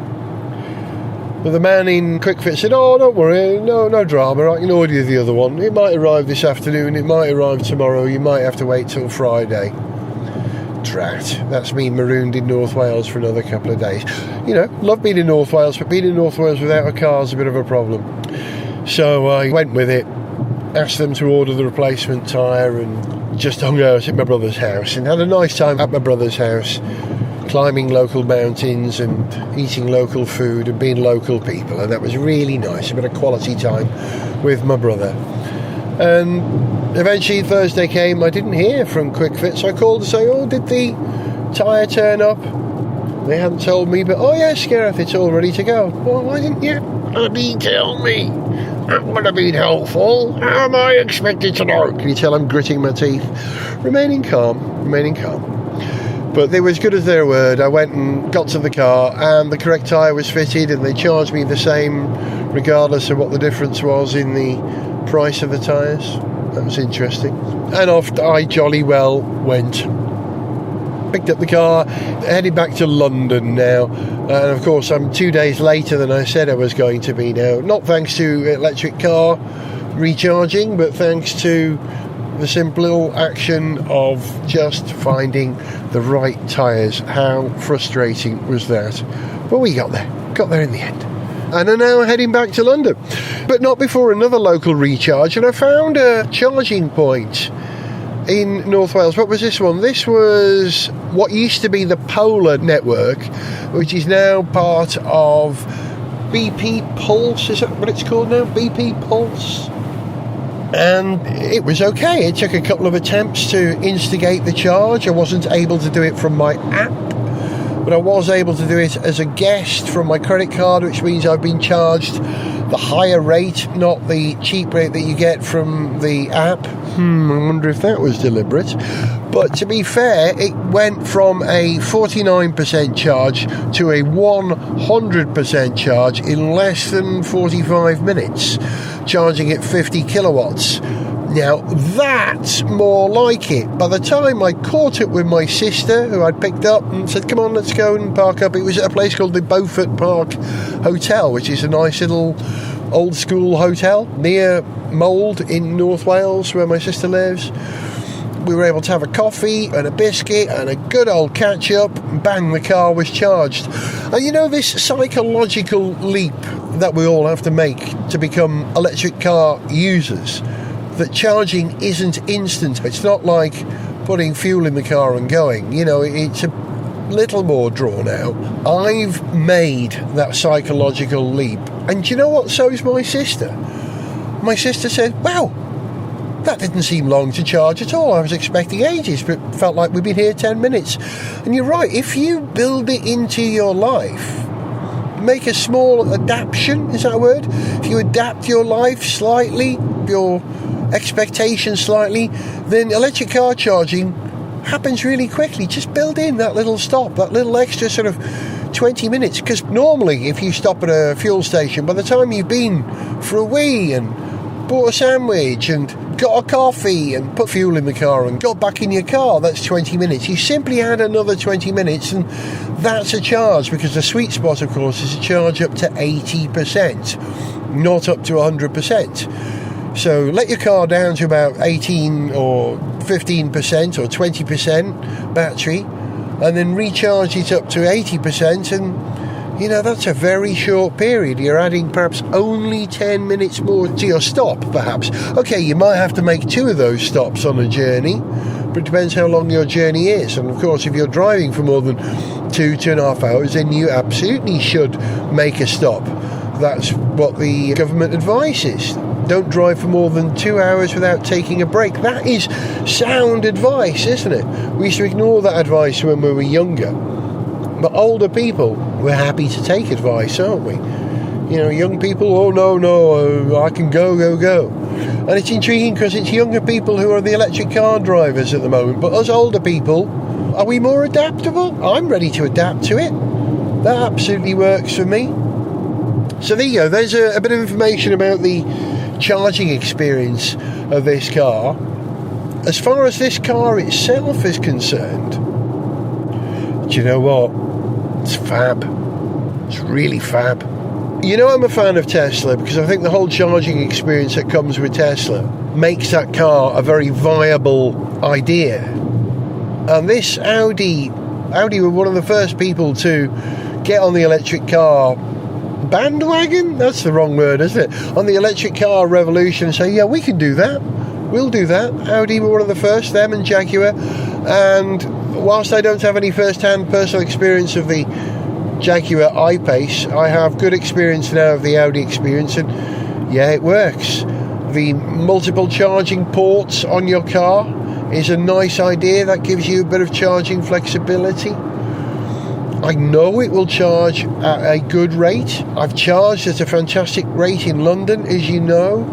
S1: But the man in Quick Fit said, oh, don't worry, no drama, I can order you the other one. It might arrive this afternoon, it might arrive tomorrow, you might have to wait till Friday. Drat, that's me marooned in North Wales for another couple of days. You know, love being in North Wales, but being in North Wales without a car is a bit of a problem. So I went with it, asked them to order the replacement tyre, and just hung out at my brother's house and had a nice time at my brother's house, climbing local mountains and eating local food and being local people, and that was really nice, a bit of quality time with my brother. And eventually Thursday came, I didn't hear from Quick Fit, so I called to say, oh, did the tyre turn up? They hadn't told me, but oh yes, Gareth, it's all ready to go. Well, why didn't you bloody tell me? That would have been helpful. How am I expected to know? Can you tell I'm gritting my teeth? Remaining calm. But they were as good as their word. I went and got to the car, and the correct tyre was fitted, and they charged me the same regardless of what the difference was in the price of the tyres. That was interesting. And off I jolly well went. Picked up the car, headed back to London now, and of course I'm 2 days later than I said I was going to be now. Not thanks to electric car recharging, but thanks to the simple action of just finding the right tyres. How frustrating was that? But we got there in the end, and are now heading back to London, but not before another local recharge, and I found a charging point in North Wales. What was this one? This was what used to be the Polar network, which is now part of BP Pulse. Is that what it's called now? BP Pulse. And it was okay. It took a couple of attempts to instigate the charge. I wasn't able to do it from my app, but I was able to do it as a guest from my credit card, which means I've been charged the higher rate, not the cheap rate that you get from the app. I wonder if that was deliberate. But to be fair, it went from a 49% charge to a 100% charge in less than 45 minutes, charging at 50 kilowatts. Now, that's more like it. By the time I caught it with my sister, who I'd picked up and said, come on, let's go and park up. It was at a place called the Beaufort Park Hotel, which is a nice little old school hotel near Mould in North Wales, where my sister lives. We were able to have a coffee and a biscuit and a good old catch up. Bang, the car was charged. And you know, this psychological leap that we all have to make to become electric car users, that charging isn't instant. It's not like putting fuel in the car and going. You know, it's a little more drawn out. I've made that psychological leap. And do you know what? So is my sister. My sister said, wow, that didn't seem long to charge at all. I was expecting ages, but it felt like we've been here 10 minutes. And you're right, if you build it into your life, make a small adaptation, is that a word? If you adapt your life slightly, your expectations slightly, then electric car charging happens really quickly. Just build in that little stop, that little extra sort of 20 minutes. Because normally, if you stop at a fuel station, by the time you've been for a wee and bought a sandwich and got a coffee and put fuel in the car and got back in your car, that's 20 minutes. You simply add another 20 minutes and that's a charge, because the sweet spot, of course, is a charge up to 80%, not up to 100%. So let your car down to about 18 or 15% or 20% battery, and then recharge it up to 80%, and you know, that's a very short period. You're adding perhaps only 10 minutes more to your stop, perhaps. Okay, you might have to make 2 of those stops on a journey, but it depends how long your journey is. And of course, if you're driving for more than 2.5 hours, then you absolutely should make a stop. That's what the government advises. Don't drive for more than 2 hours without taking a break. That is sound advice, isn't it? We used to ignore that advice when we were younger. But older people, we're happy to take advice, aren't we? You know, young people, oh no, I can go. And it's intriguing because it's younger people who are the electric car drivers at the moment. But us older people, are we more adaptable? I'm ready to adapt to it. That absolutely works for me. So there you go. There's a bit of information about the charging experience of this car. As far as this car itself is concerned, do you know what? It's fab. It's really fab. You know, I'm a fan of Tesla because I think the whole charging experience that comes with Tesla makes that car a very viable idea. And this Audi were one of the first people to get on the electric car bandwagon? That's the wrong word, isn't it? On the electric car revolution and say, yeah, we can do that. We'll do that. Audi were one of the first, them and Jaguar. And whilst I don't have any first-hand personal experience of the Jaguar I-Pace, I have good experience now of the Audi experience, and yeah, it works. The multiple charging ports on your car is a nice idea. That gives you a bit of charging flexibility. I know it will charge at a good rate. I've charged at a fantastic rate in London, as you know,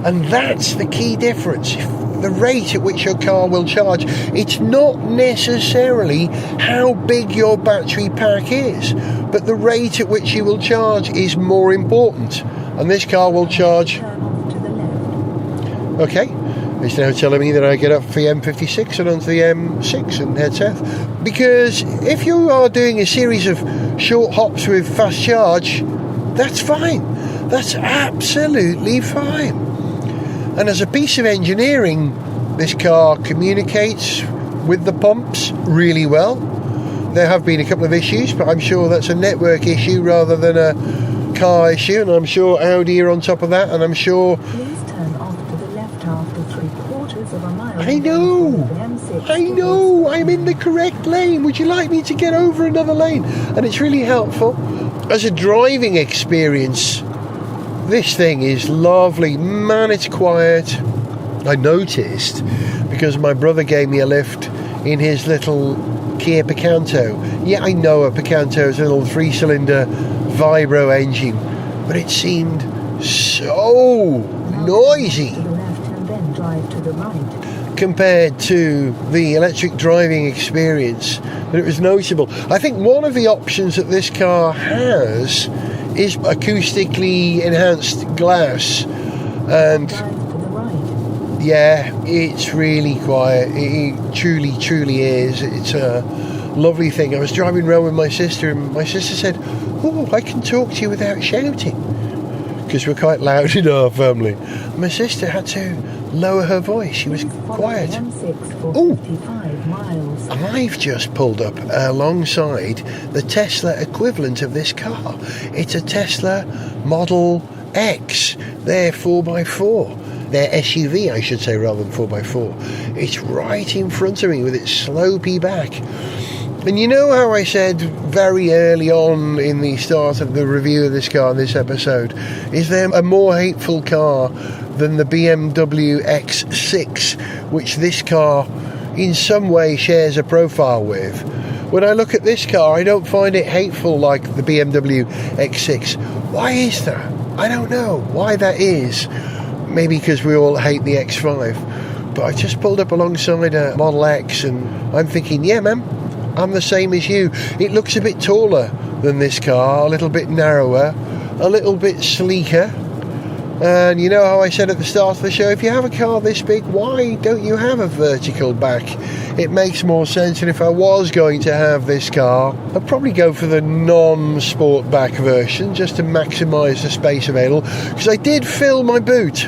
S1: and that's the key difference. The rate at which your car will charge. It's not necessarily how big your battery pack is, but the rate at which you will charge is more important. And this car will charge. Okay, it's now telling me that I get up for the M56 and onto the M6 and head south. Because if you are doing a series of short hops with fast charge, that's fine. That's absolutely fine. And as a piece of engineering, this car communicates with the pumps really well. There have been a couple of issues, but I'm sure that's a network issue rather than a car issue, and I'm sure Audi are on top of that, and I'm sure...
S2: Please turn off to the left half after 3/4 of a mile.
S1: I know, I'm in the correct lane. Would you like me to get over another lane? And it's really helpful. As a driving experience, this thing is lovely. Man, it's quiet. I noticed, because my brother gave me a lift in his little Kia Picanto. Yeah, I know a Picanto is a little 3-cylinder vibro engine, but it seemed so noisy
S2: To the left and then drive to the right.
S1: compared to the electric driving experience, that it was noticeable. I think one of the options that this car has is acoustically enhanced glass, and
S2: Drive to the right.
S1: yeah, it's really quiet. It truly is. It's a lovely thing. I was driving around with my sister, and my sister said, "Oh, I can talk to you without shouting," because we're quite loud in our family. My sister had to lower her voice. She was quiet.
S2: Oh. 55 miles.
S1: I've just pulled up alongside the Tesla equivalent of this car. It's a Tesla Model X. They're 4x4. They're SUV, I should say, rather than 4x4. It's right in front of me with its slopey back. And you know how I said very early on in the start of the review of this car in this episode, is there a more hateful car than the BMW X6, which this car in some way shares a profile with? When I look at this car, I don't find it hateful like the BMW X6. Why is that? I don't know why that is. Maybe because we all hate the X5. But I just pulled up alongside a Model X, and I'm thinking, yeah, man, I'm the same as you. It looks a bit taller than this car, a little bit narrower, a little bit sleeker. And you know how I said at the start of the show, if you have a car this big, why don't you have a vertical back? It makes more sense. And if I was going to have this car, I'd probably go for the non-Sportback version, just to maximise the space available. Because I did fill my boot.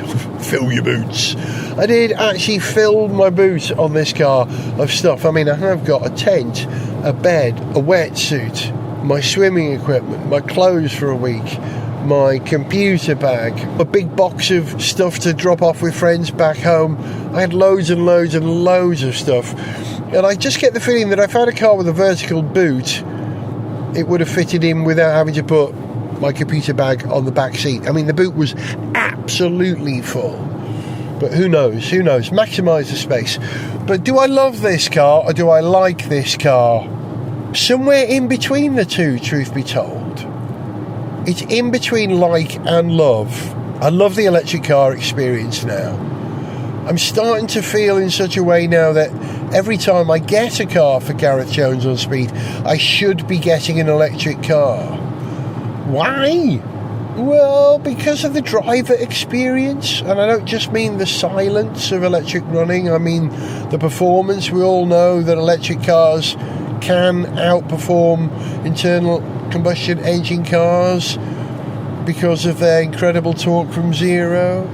S1: Fill your boots. I did actually fill my boot on this car of stuff. I mean, I have got a tent, a bed, a wetsuit, my swimming equipment, my clothes for a week, my computer bag, a big box of stuff to drop off with friends back home. I had loads and loads and loads of stuff. And I just get the feeling that if I had a car with a vertical boot, it would have fitted in without having to put my computer bag on the back seat. I mean, the boot was absolutely full. But who knows? Maximise the space. But do I love this car, or do I like this car? Somewhere in between the two, truth be told. It's in between like and love. I love the electric car experience now. I'm starting to feel in such a way now that every time I get a car for Gareth Jones on Speed, I should be getting an electric car. Why? Well, because of the driver experience. And I don't just mean the silence of electric running. I mean the performance. We all know that electric cars can outperform internal combustion engine cars because of their incredible torque from zero,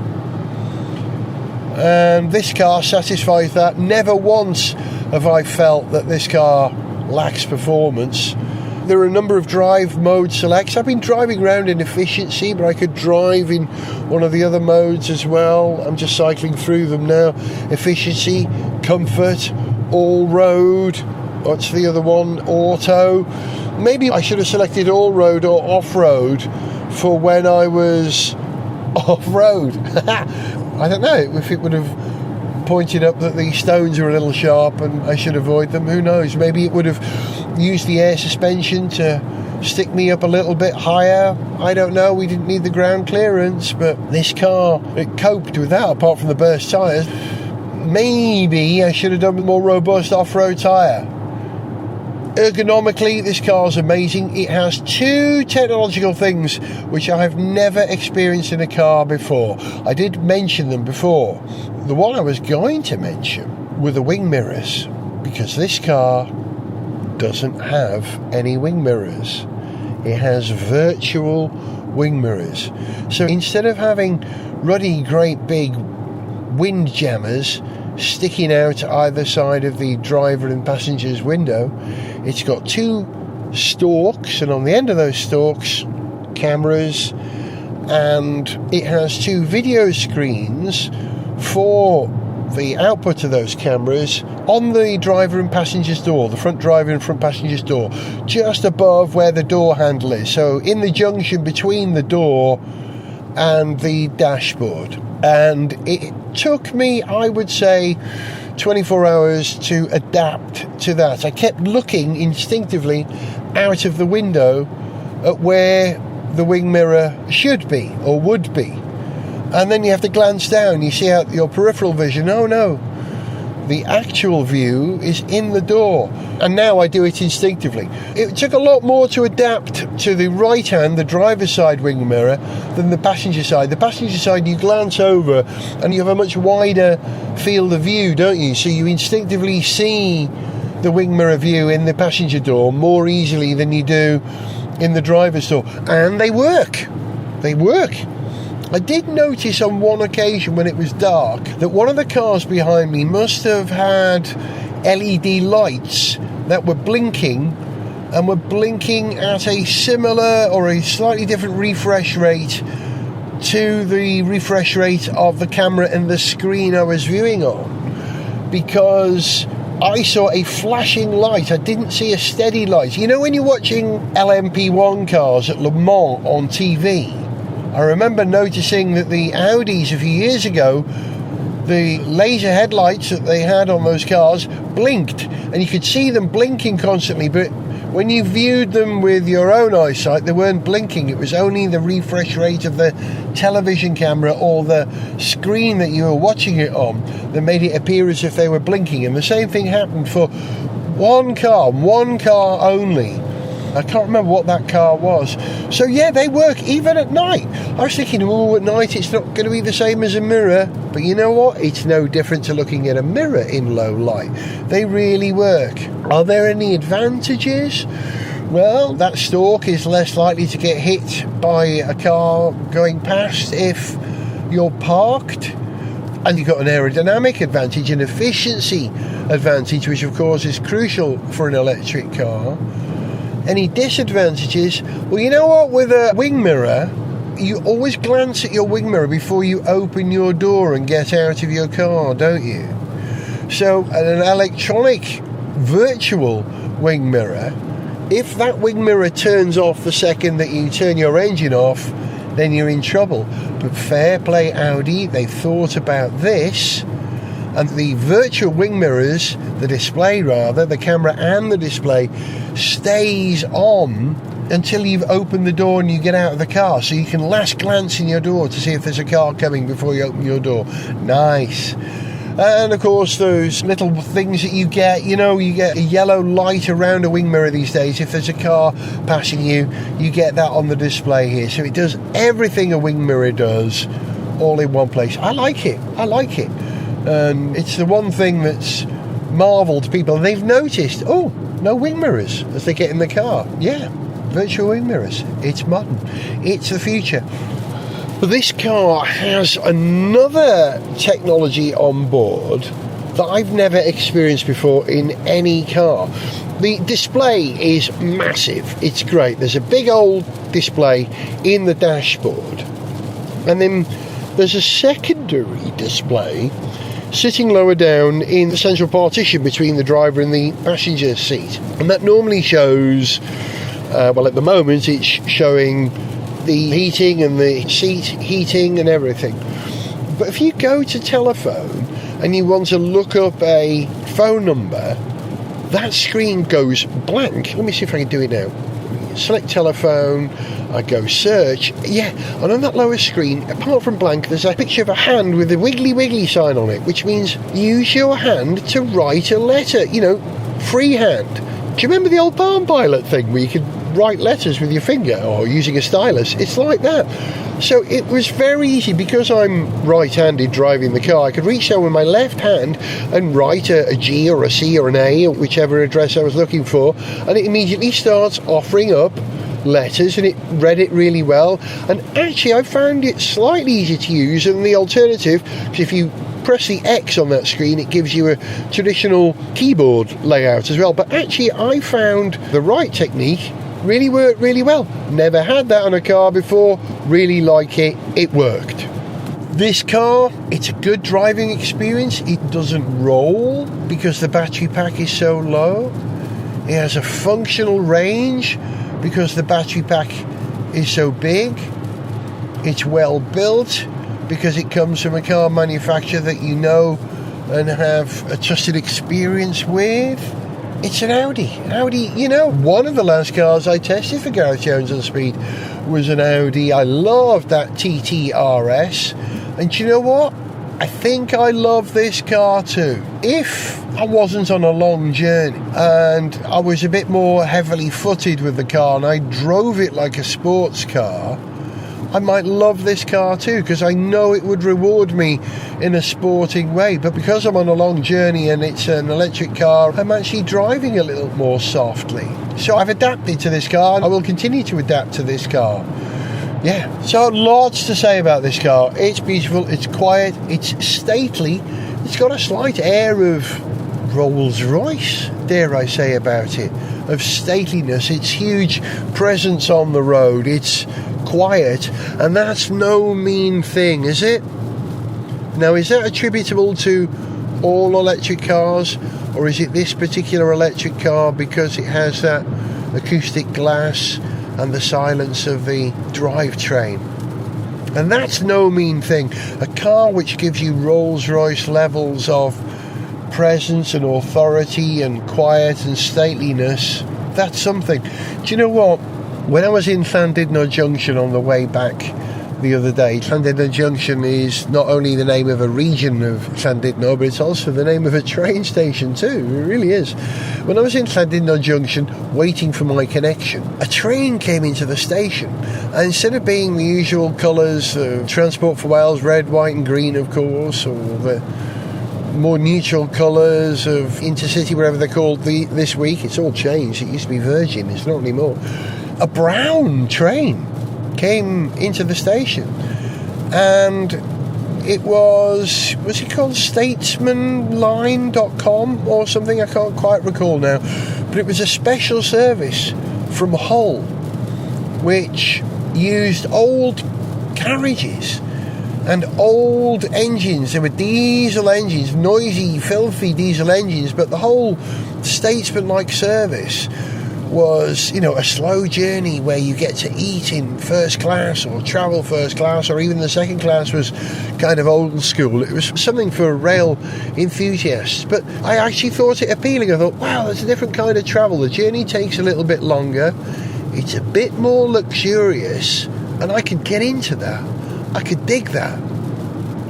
S1: and this car satisfies that. Never once have I felt that this car lacks performance. There are a number of drive mode selects. I've been driving around in efficiency, but I could drive in one of the other modes as well. I'm just cycling through them now. Efficiency, comfort, all road, what's the other one, auto. Maybe I should have selected all-road or off-road for when I was off-road. I don't know if it would have pointed up that the stones are a little sharp and I should avoid them. Who knows? Maybe it would have used the air suspension to stick me up a little bit higher. I don't know. We didn't need the ground clearance, but this car, it coped with that, apart from the burst tyres. Maybe I should have done with more robust off-road tyre. Ergonomically, this car's amazing. It has two technological things which I have never experienced in a car before. I did mention them before. The one I was going to mention were the wing mirrors, because this car doesn't have any wing mirrors. It has virtual wing mirrors. So instead of having ruddy, great big wind jammers sticking out either side of the driver and passenger's window, it's got two stalks, and on the end of those stalks, cameras, and it has two video screens for the output of those cameras on the driver and passenger's door, the front driver and front passenger's door, just above where the door handle is. So in the junction between the door and the dashboard. And it took me, I would say, 24 hours to adapt to that. I kept looking instinctively out of the window at where the wing mirror should be or would be. And then you have to glance down, you see out your peripheral vision, oh no, the actual view is in the door. And now I do it instinctively. It took a lot more to adapt to the right hand, the driver's side wing mirror, than the passenger side. The passenger side, you glance over and you have a much wider field of view, don't you? So you instinctively see the wing mirror view in the passenger door more easily than you do in the driver's door. And they work. They work. I did notice on one occasion when it was dark that one of the cars behind me must have had LED lights that were blinking, and were blinking at a similar or a slightly different refresh rate to the refresh rate of the camera and the screen I was viewing on, because I saw a flashing light. I didn't see a steady light. You know when you're watching LMP1 cars at Le Mans on TV, I remember noticing that the Audis a few years ago, the laser headlights that they had on those cars blinked, and you could see them blinking constantly, but when you viewed them with your own eyesight, they weren't blinking. It was only the refresh rate of the television camera or the screen that you were watching it on that made it appear as if they were blinking. And the same thing happened for one car only. I can't remember what that car was. So yeah, they work even at night. I was thinking, oh, at night it's not going to be the same as a mirror. But you know what? It's no different to looking at a mirror in low light. They really work. Are there any advantages? Well, that stalk is less likely to get hit by a car going past if you're parked. And you've got an aerodynamic advantage, an efficiency advantage, which of course is crucial for an electric car. Any disadvantages? Well, you know what? With a wing mirror, you always glance at your wing mirror before you open your door and get out of your car, don't you? So an electronic virtual wing mirror, if that wing mirror turns off the second that you turn your engine off, then you're in trouble. But fair play Audi, they've thought about this. And the virtual wing mirrors, the display rather, the camera and the display, stays on until you've opened the door and you get out of the car. So you can last glance in your door to see if there's a car coming before you open your door. Nice. And of course those little things that you get, you get a yellow light around a wing mirror these days. If there's a car passing you, you get that on the display here. So it does everything a wing mirror does all in one place. I like it. And it's the one thing that's marvelled people. They've noticed, oh, no wing mirrors as they get in the car. Yeah, virtual wing mirrors. It's modern. It's the future. But this car has another technology on board that I've never experienced before in any car. The display is massive. It's great. There's a big old display in the dashboard. And then there's a secondary display sitting lower down in the central partition between the driver and the passenger seat. And that normally shows, well, at the moment it's showing the heating and the seat heating and everything. But if you go to telephone and you want to look up a phone number, that screen goes blank. Let me see if I can do it now. Select telephone, I go search. Yeah, and on that lower screen, apart from blank, there's a picture of a hand with a wiggly sign on it, which means use your hand to write a letter, freehand. Do you remember the old Palm Pilot thing where you could write letters with your finger or using a stylus? It's like that. So it was very easy. Because I'm right-handed driving the car, I could reach down with my left hand and write a G or a C or an A or whichever address I was looking for, and it immediately starts offering up letters, and it read it really well. And actually I found it slightly easier to use than the alternative, because if you press the X on that screen, it gives you a traditional keyboard layout as well. But actually I found the right technique really worked really well. Never had that on a car before. Really like it. It worked. This car, it's a good driving experience. It doesn't roll because the battery pack is so low. It has a functional range because the battery pack is so big. It's well built because it comes from a car manufacturer that you know and have a trusted experience with. It's an Audi. Audi, you know, one of the last cars I tested for Gareth Jones on Speed was an Audi. I loved that TTRS. And do you know what? I think I love this car too. If I wasn't on a long journey and I was a bit more heavily footed with the car and I drove it like a sports car, I might love this car too, because I know it would reward me in a sporting way. But because I'm on a long journey and it's an electric car, I'm actually driving a little more softly. So I've adapted to this car and I will continue to adapt to this car. Yeah, so lots to say about this car. It's beautiful, it's quiet, it's stately, it's got a slight air of Rolls-Royce, dare I say, about it, of stateliness. It's huge presence on the road, it's quiet, and that's no mean thing, is it? Now, is that attributable to all electric cars, or is it this particular electric car because it has that acoustic glass and the silence of the drivetrain? And that's no mean thing. A car which gives you Rolls-Royce levels of presence and authority and quiet and stateliness, that's something. Do you know what? When I was in Llandudno Junction on the way back the other day, Llandudno Junction is not only the name of a region of Llandudno, but it's also the name of a train station too. It really is. When I was in Llandudno Junction waiting for my connection, a train came into the station, and instead of being the usual colours of Transport for Wales, red, white and green of course, or the more neutral colours of Intercity, whatever they're called this week, it's all changed. It used to be Virgin, it's not anymore. A brown train came into the station, and it was it called statesmanline.com or something? I can't quite recall now, but it was a special service from Hull which used old carriages and old engines. There were diesel engines, noisy, filthy diesel engines, but the whole statesman-like service was, you know, a slow journey where you get to eat in first class or travel first class, or even the second class was kind of old school. It was something for rail enthusiasts, but I actually thought it appealing. I thought, wow, that's a different kind of travel. The journey takes a little bit longer, it's a bit more luxurious, and I could get into that. I could dig that.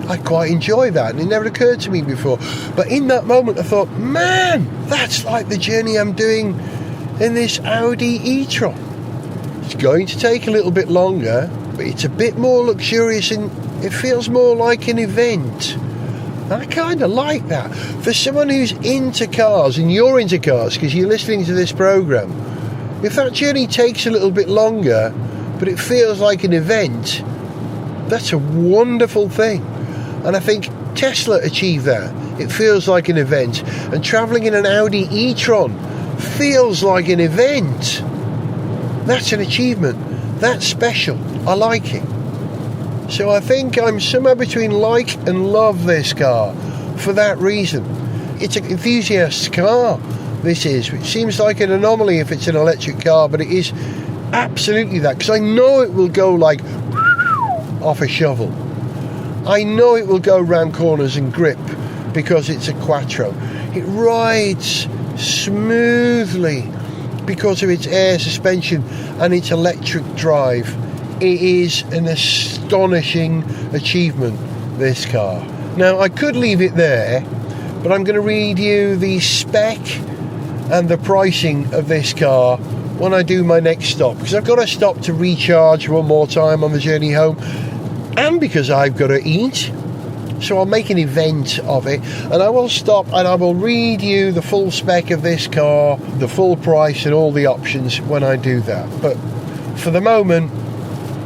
S1: I quite enjoy that, and it never occurred to me before. But in that moment I thought, man, that's like the journey I'm doing in this Audi e-tron. It's going to take a little bit longer, but it's a bit more luxurious and it feels more like an event. I kind of like that. For someone who's into cars, and you're into cars because you're listening to this programme, if that journey takes a little bit longer, but it feels like an event, that's a wonderful thing. And I think Tesla achieved that. It feels like an event. And travelling in an Audi e-tron feels like an event. That's an achievement. That's special. I like it. So I think I'm somewhere between like and love this car for that reason. It's an enthusiast's car, this is, which seems like an anomaly if it's an electric car, but it is absolutely that, because I know it will go like off a shovel. I know it will go round corners and grip because it's a quattro. It rides smoothly because of its air suspension and its electric drive. It is an astonishing achievement, this car. Now, I could leave it there, but I'm going to read you the spec and the pricing of this car when I do my next stop, because I've got to stop to recharge one more time on the journey home, and because I've got to eat. So I'll make an event of it, and I will stop and I will read you the full spec of this car, the full price and all the options when I do that. But for the moment,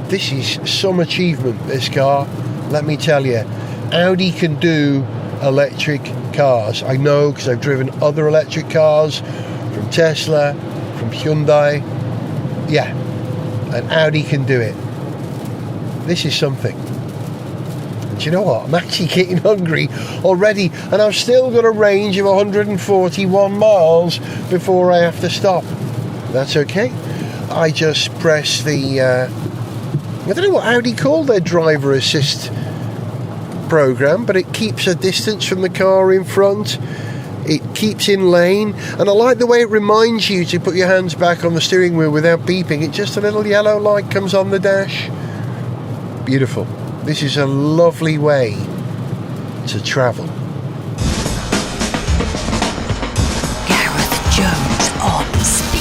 S1: this is some achievement, this car, let me tell you. Audi can do electric cars. I know, because I've driven other electric cars from Tesla, from Hyundai. Yeah, and Audi can do it. This is something. do you know what? I'm actually getting hungry already, and I've still got a range of 141 miles before I have to stop. That's okay. I just press the... I don't know what Audi call their driver assist program, but it keeps a distance from the car in front. It keeps in lane, and I like the way it reminds you to put your hands back on the steering wheel without beeping. It just a little yellow light comes on the dash. Beautiful. This is a lovely way to travel.
S3: Gareth Jones on speed.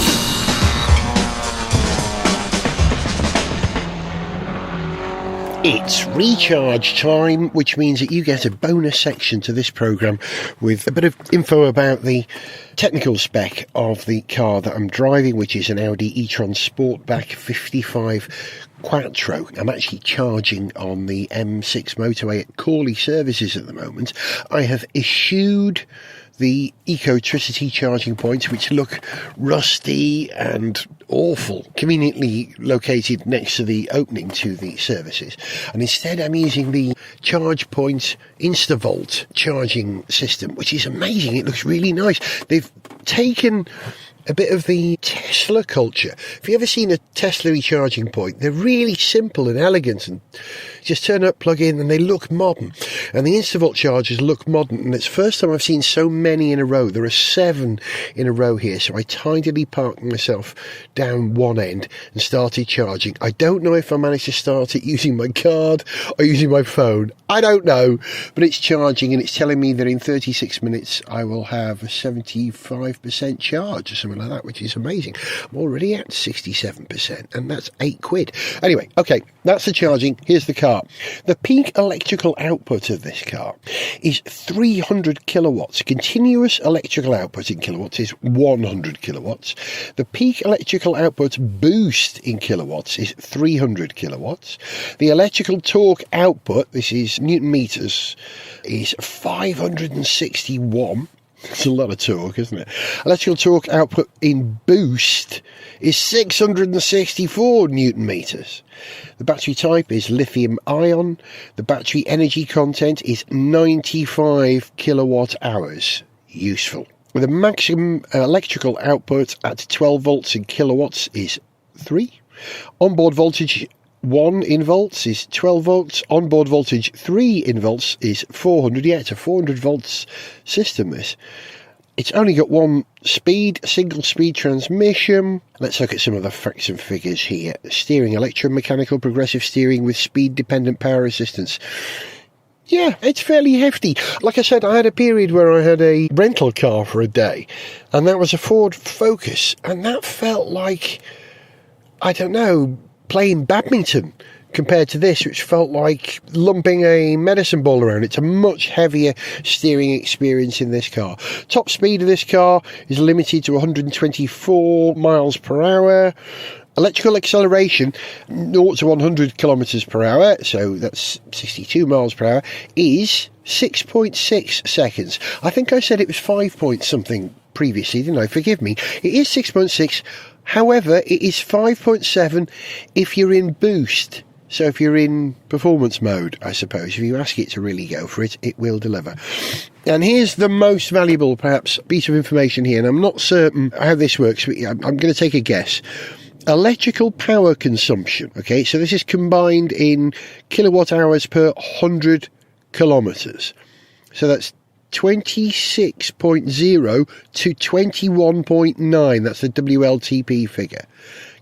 S1: It's recharge time, which means that you get a bonus section to this programme with a bit of info about the technical spec of the car that I'm driving, which is an Audi e-tron Sportback 55 Quattro. I'm actually charging on the M6 motorway at Corley Services at the moment. I have eschewed the Ecotricity charging points, which look rusty and awful, conveniently located next to the opening to the services, and instead I'm using the ChargePoint InstaVolt charging system, which is amazing. It looks really nice. They've taken a bit of the Tesla culture. Have you ever seen a Tesla charging point? They're really simple and elegant, and just turn up, plug in, and they look modern. And the InstaVolt chargers look modern, and it's the first time I've seen so many in a row. There are 7 in a row here, so I tidily parked myself down one end and started charging. I don't know if I managed to start it using my card or using my phone. I don't know, but it's charging, and it's telling me that in 36 minutes I will have a 75% charge or something like that, which is amazing. I'm already at 67%, and that's £8. Anyway, okay, that's the charging. Here's the car. The peak electrical output of this car is 300 kilowatts. Continuous electrical output in kilowatts is 100 kilowatts. The peak electrical output boost in kilowatts is 300 kilowatts. The electrical torque output, this is Newton meters, is 561. It's a lot of torque, isn't it? Electrical torque output in boost is 664 Newton meters. The battery type is lithium ion. The battery energy content is 95 kilowatt hours. Useful. With a maximum electrical output at 12 volts in kilowatts is 3. Onboard voltage 1 in volts is 12 volts. Onboard voltage 3 in volts is 400. Yeah, it's a 400 volts system, this. It's only got one speed, single speed transmission. Let's look at some of the facts and figures here. Steering, electromechanical progressive steering with speed dependent power assistance. Yeah, it's fairly hefty. Like I said, I had a period where I had a rental car for a day, and that was a Ford Focus, and that felt like, I don't know, playing badminton compared to this, which felt like lumping a medicine ball around. It's a much heavier steering experience in this car. Top speed of this car is limited to 124 miles per hour. Electrical acceleration, 0 to 100 kilometers per hour, so that's 62 miles per hour, is 6.6 seconds. I think I said it was 5 point something previously, didn't I? Forgive me. It is 6.6. However, it is 5.7 if you're in boost. So if you're in performance mode, I suppose, if you ask it to really go for it, it will deliver. And here's the most valuable, perhaps, piece of information here, and I'm not certain how this works, but I'm going to take a guess. Electrical power consumption, okay, so this is combined in kilowatt hours per 100 kilometres. So that's 26.0 to 21.9, that's the WLTP figure.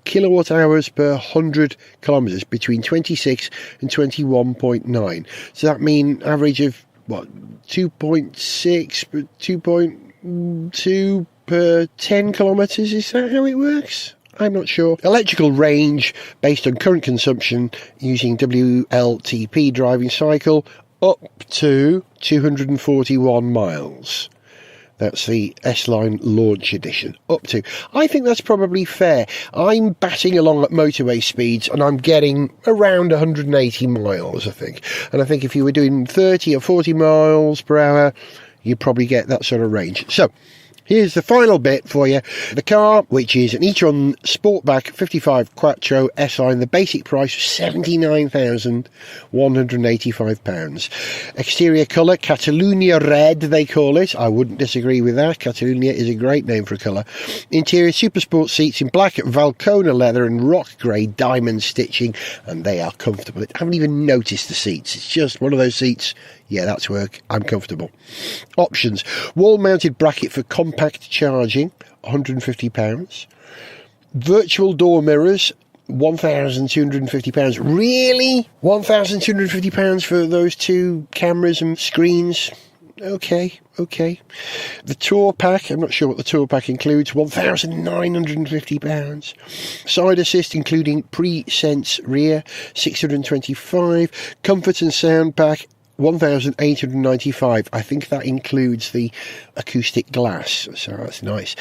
S1: Kilowatt hours per 100 kilometres, between 26 and 21.9. So that means average of, what, 2.6, 2.2 per 10 kilometres? Is that how it works? I'm not sure. Electrical range based on current consumption using WLTP driving cycle up to 241 miles. That's the S-Line Launch Edition. Up to. I think that's probably fair. I'm batting along at motorway speeds, and I'm getting around 180 miles, I think. And I think if you were doing 30 or 40 miles per hour, you'd probably get that sort of range. So, Here's the final bit for you. The car, which is an e-tron Sportback 55 Quattro SI, and the basic price was £79,185. Exterior colour, Catalunya Red, they call it. I wouldn't disagree with that. Catalunya is a great name for a colour. Interior super sport seats in black Valcona leather and rock grey diamond stitching, and they are comfortable. I haven't even noticed the seats. It's just one of those seats. Yeah, that's work. I'm comfortable. Options. Wall-mounted bracket for compact charging, £150. Virtual door mirrors, £1,250. Really? £1,250 for those two cameras and screens? Okay. The tour pack, I'm not sure what the tour pack includes, £1,950. Side assist including pre-sense rear, £625. Comfort and sound pack, £1,895. I think that includes the acoustic glass, so that's nice.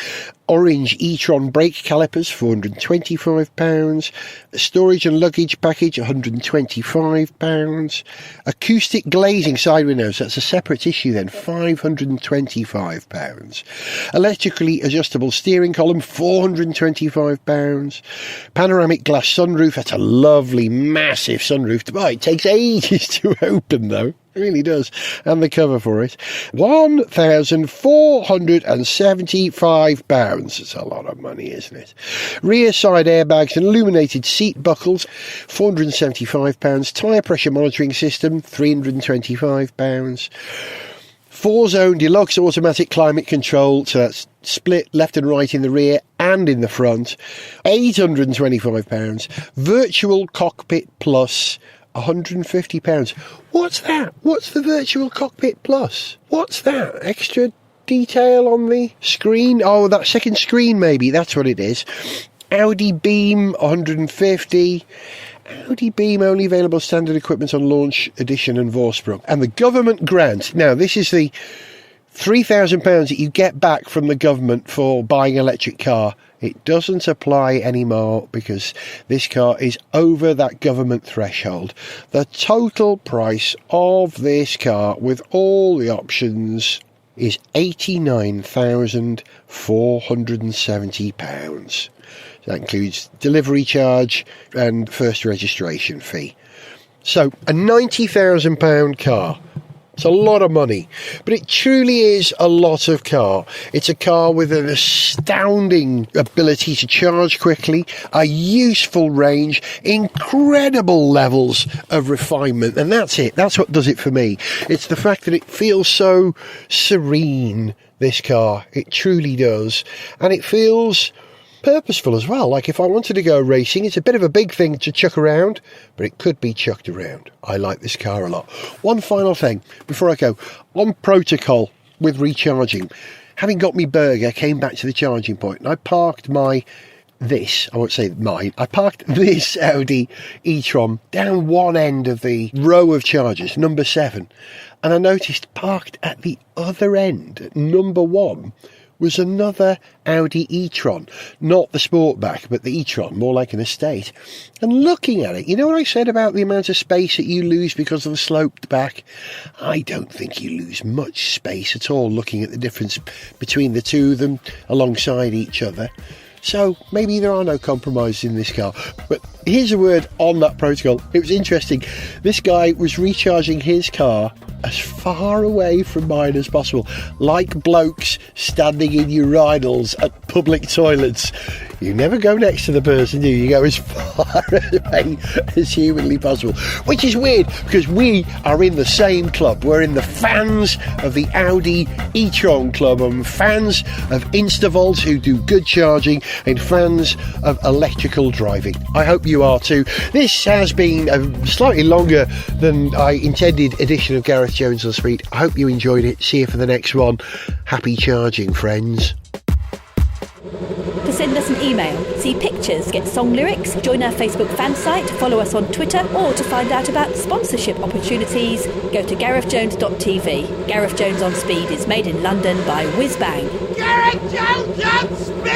S1: Orange e-tron brake calipers, £425. Storage and luggage package, £125. Acoustic glazing side windows, that's a separate issue then, £525. Electrically adjustable steering column, £425. Panoramic glass sunroof, that's a lovely massive sunroof. Oh, it takes ages to open though. It really does. And the cover for it, £1,475. It's a lot of money, isn't it? Rear side airbags and illuminated seat buckles, £475. Tyre pressure monitoring system, £325. 4-zone deluxe automatic climate control, so that's split left and right in the rear and in the front, £825. Virtual cockpit plus, £150. What's that? What's the virtual cockpit plus? What's that? Extra detail on the screen? Oh, that second screen maybe, that's what it is. Audi Beam, £150. Audi Beam only available standard equipment on launch edition and Vorsprung. And the government grant. Now, this is the £3,000 that you get back from the government for buying an electric car. It doesn't apply anymore because this car is over that government threshold. The total price of this car with all the options is £89,470. That includes delivery charge and first registration fee. So a £90,000 car. It's a lot of money, but it truly is a lot of car. It's a car with an astounding ability to charge quickly, a useful range, incredible levels of refinement, and that's it. That's what does it for me. It's the fact that it feels so serene, this car. It truly does. And it feels purposeful as well. Like if I wanted to go racing, it's a bit of a big thing to chuck around, but it could be chucked around. I like this car a lot. One final thing before I go. On protocol with recharging, having got me burger, came back to the charging point and I parked I parked this Audi e-tron down one end of the row of chargers, number 7, and I noticed parked at the other end, at number 1, was another Audi e-tron, not the Sportback, but the e-tron, more like an estate. And looking at it, you know what I said about the amount of space that you lose because of the sloped back? I don't think you lose much space at all, looking at the difference between the two of them alongside each other. So maybe there are no compromises in this car. But here's a word on that protocol. It was interesting. This guy was recharging his car as far away from mine as possible, like blokes standing in urinals at public toilets. You never go next to the person, do you? You go as far away as humanly possible, which is weird because we are in the same club. We're in the fans of the Audi e-tron club, and fans of Instavolt who do good charging, and fans of electrical driving. I hope you are too. This has been a slightly longer than I intended edition of Gareth Jones on Speed. I hope you enjoyed it. See you for the next one. Happy charging, friends.
S4: To send us an email, see pictures, get song lyrics, join our Facebook fan site, follow us on Twitter, or to find out about sponsorship opportunities, go to garethjones.tv. Gareth Jones on Speed is made in London by Whiz Bang.
S5: Gareth Jones on Speed!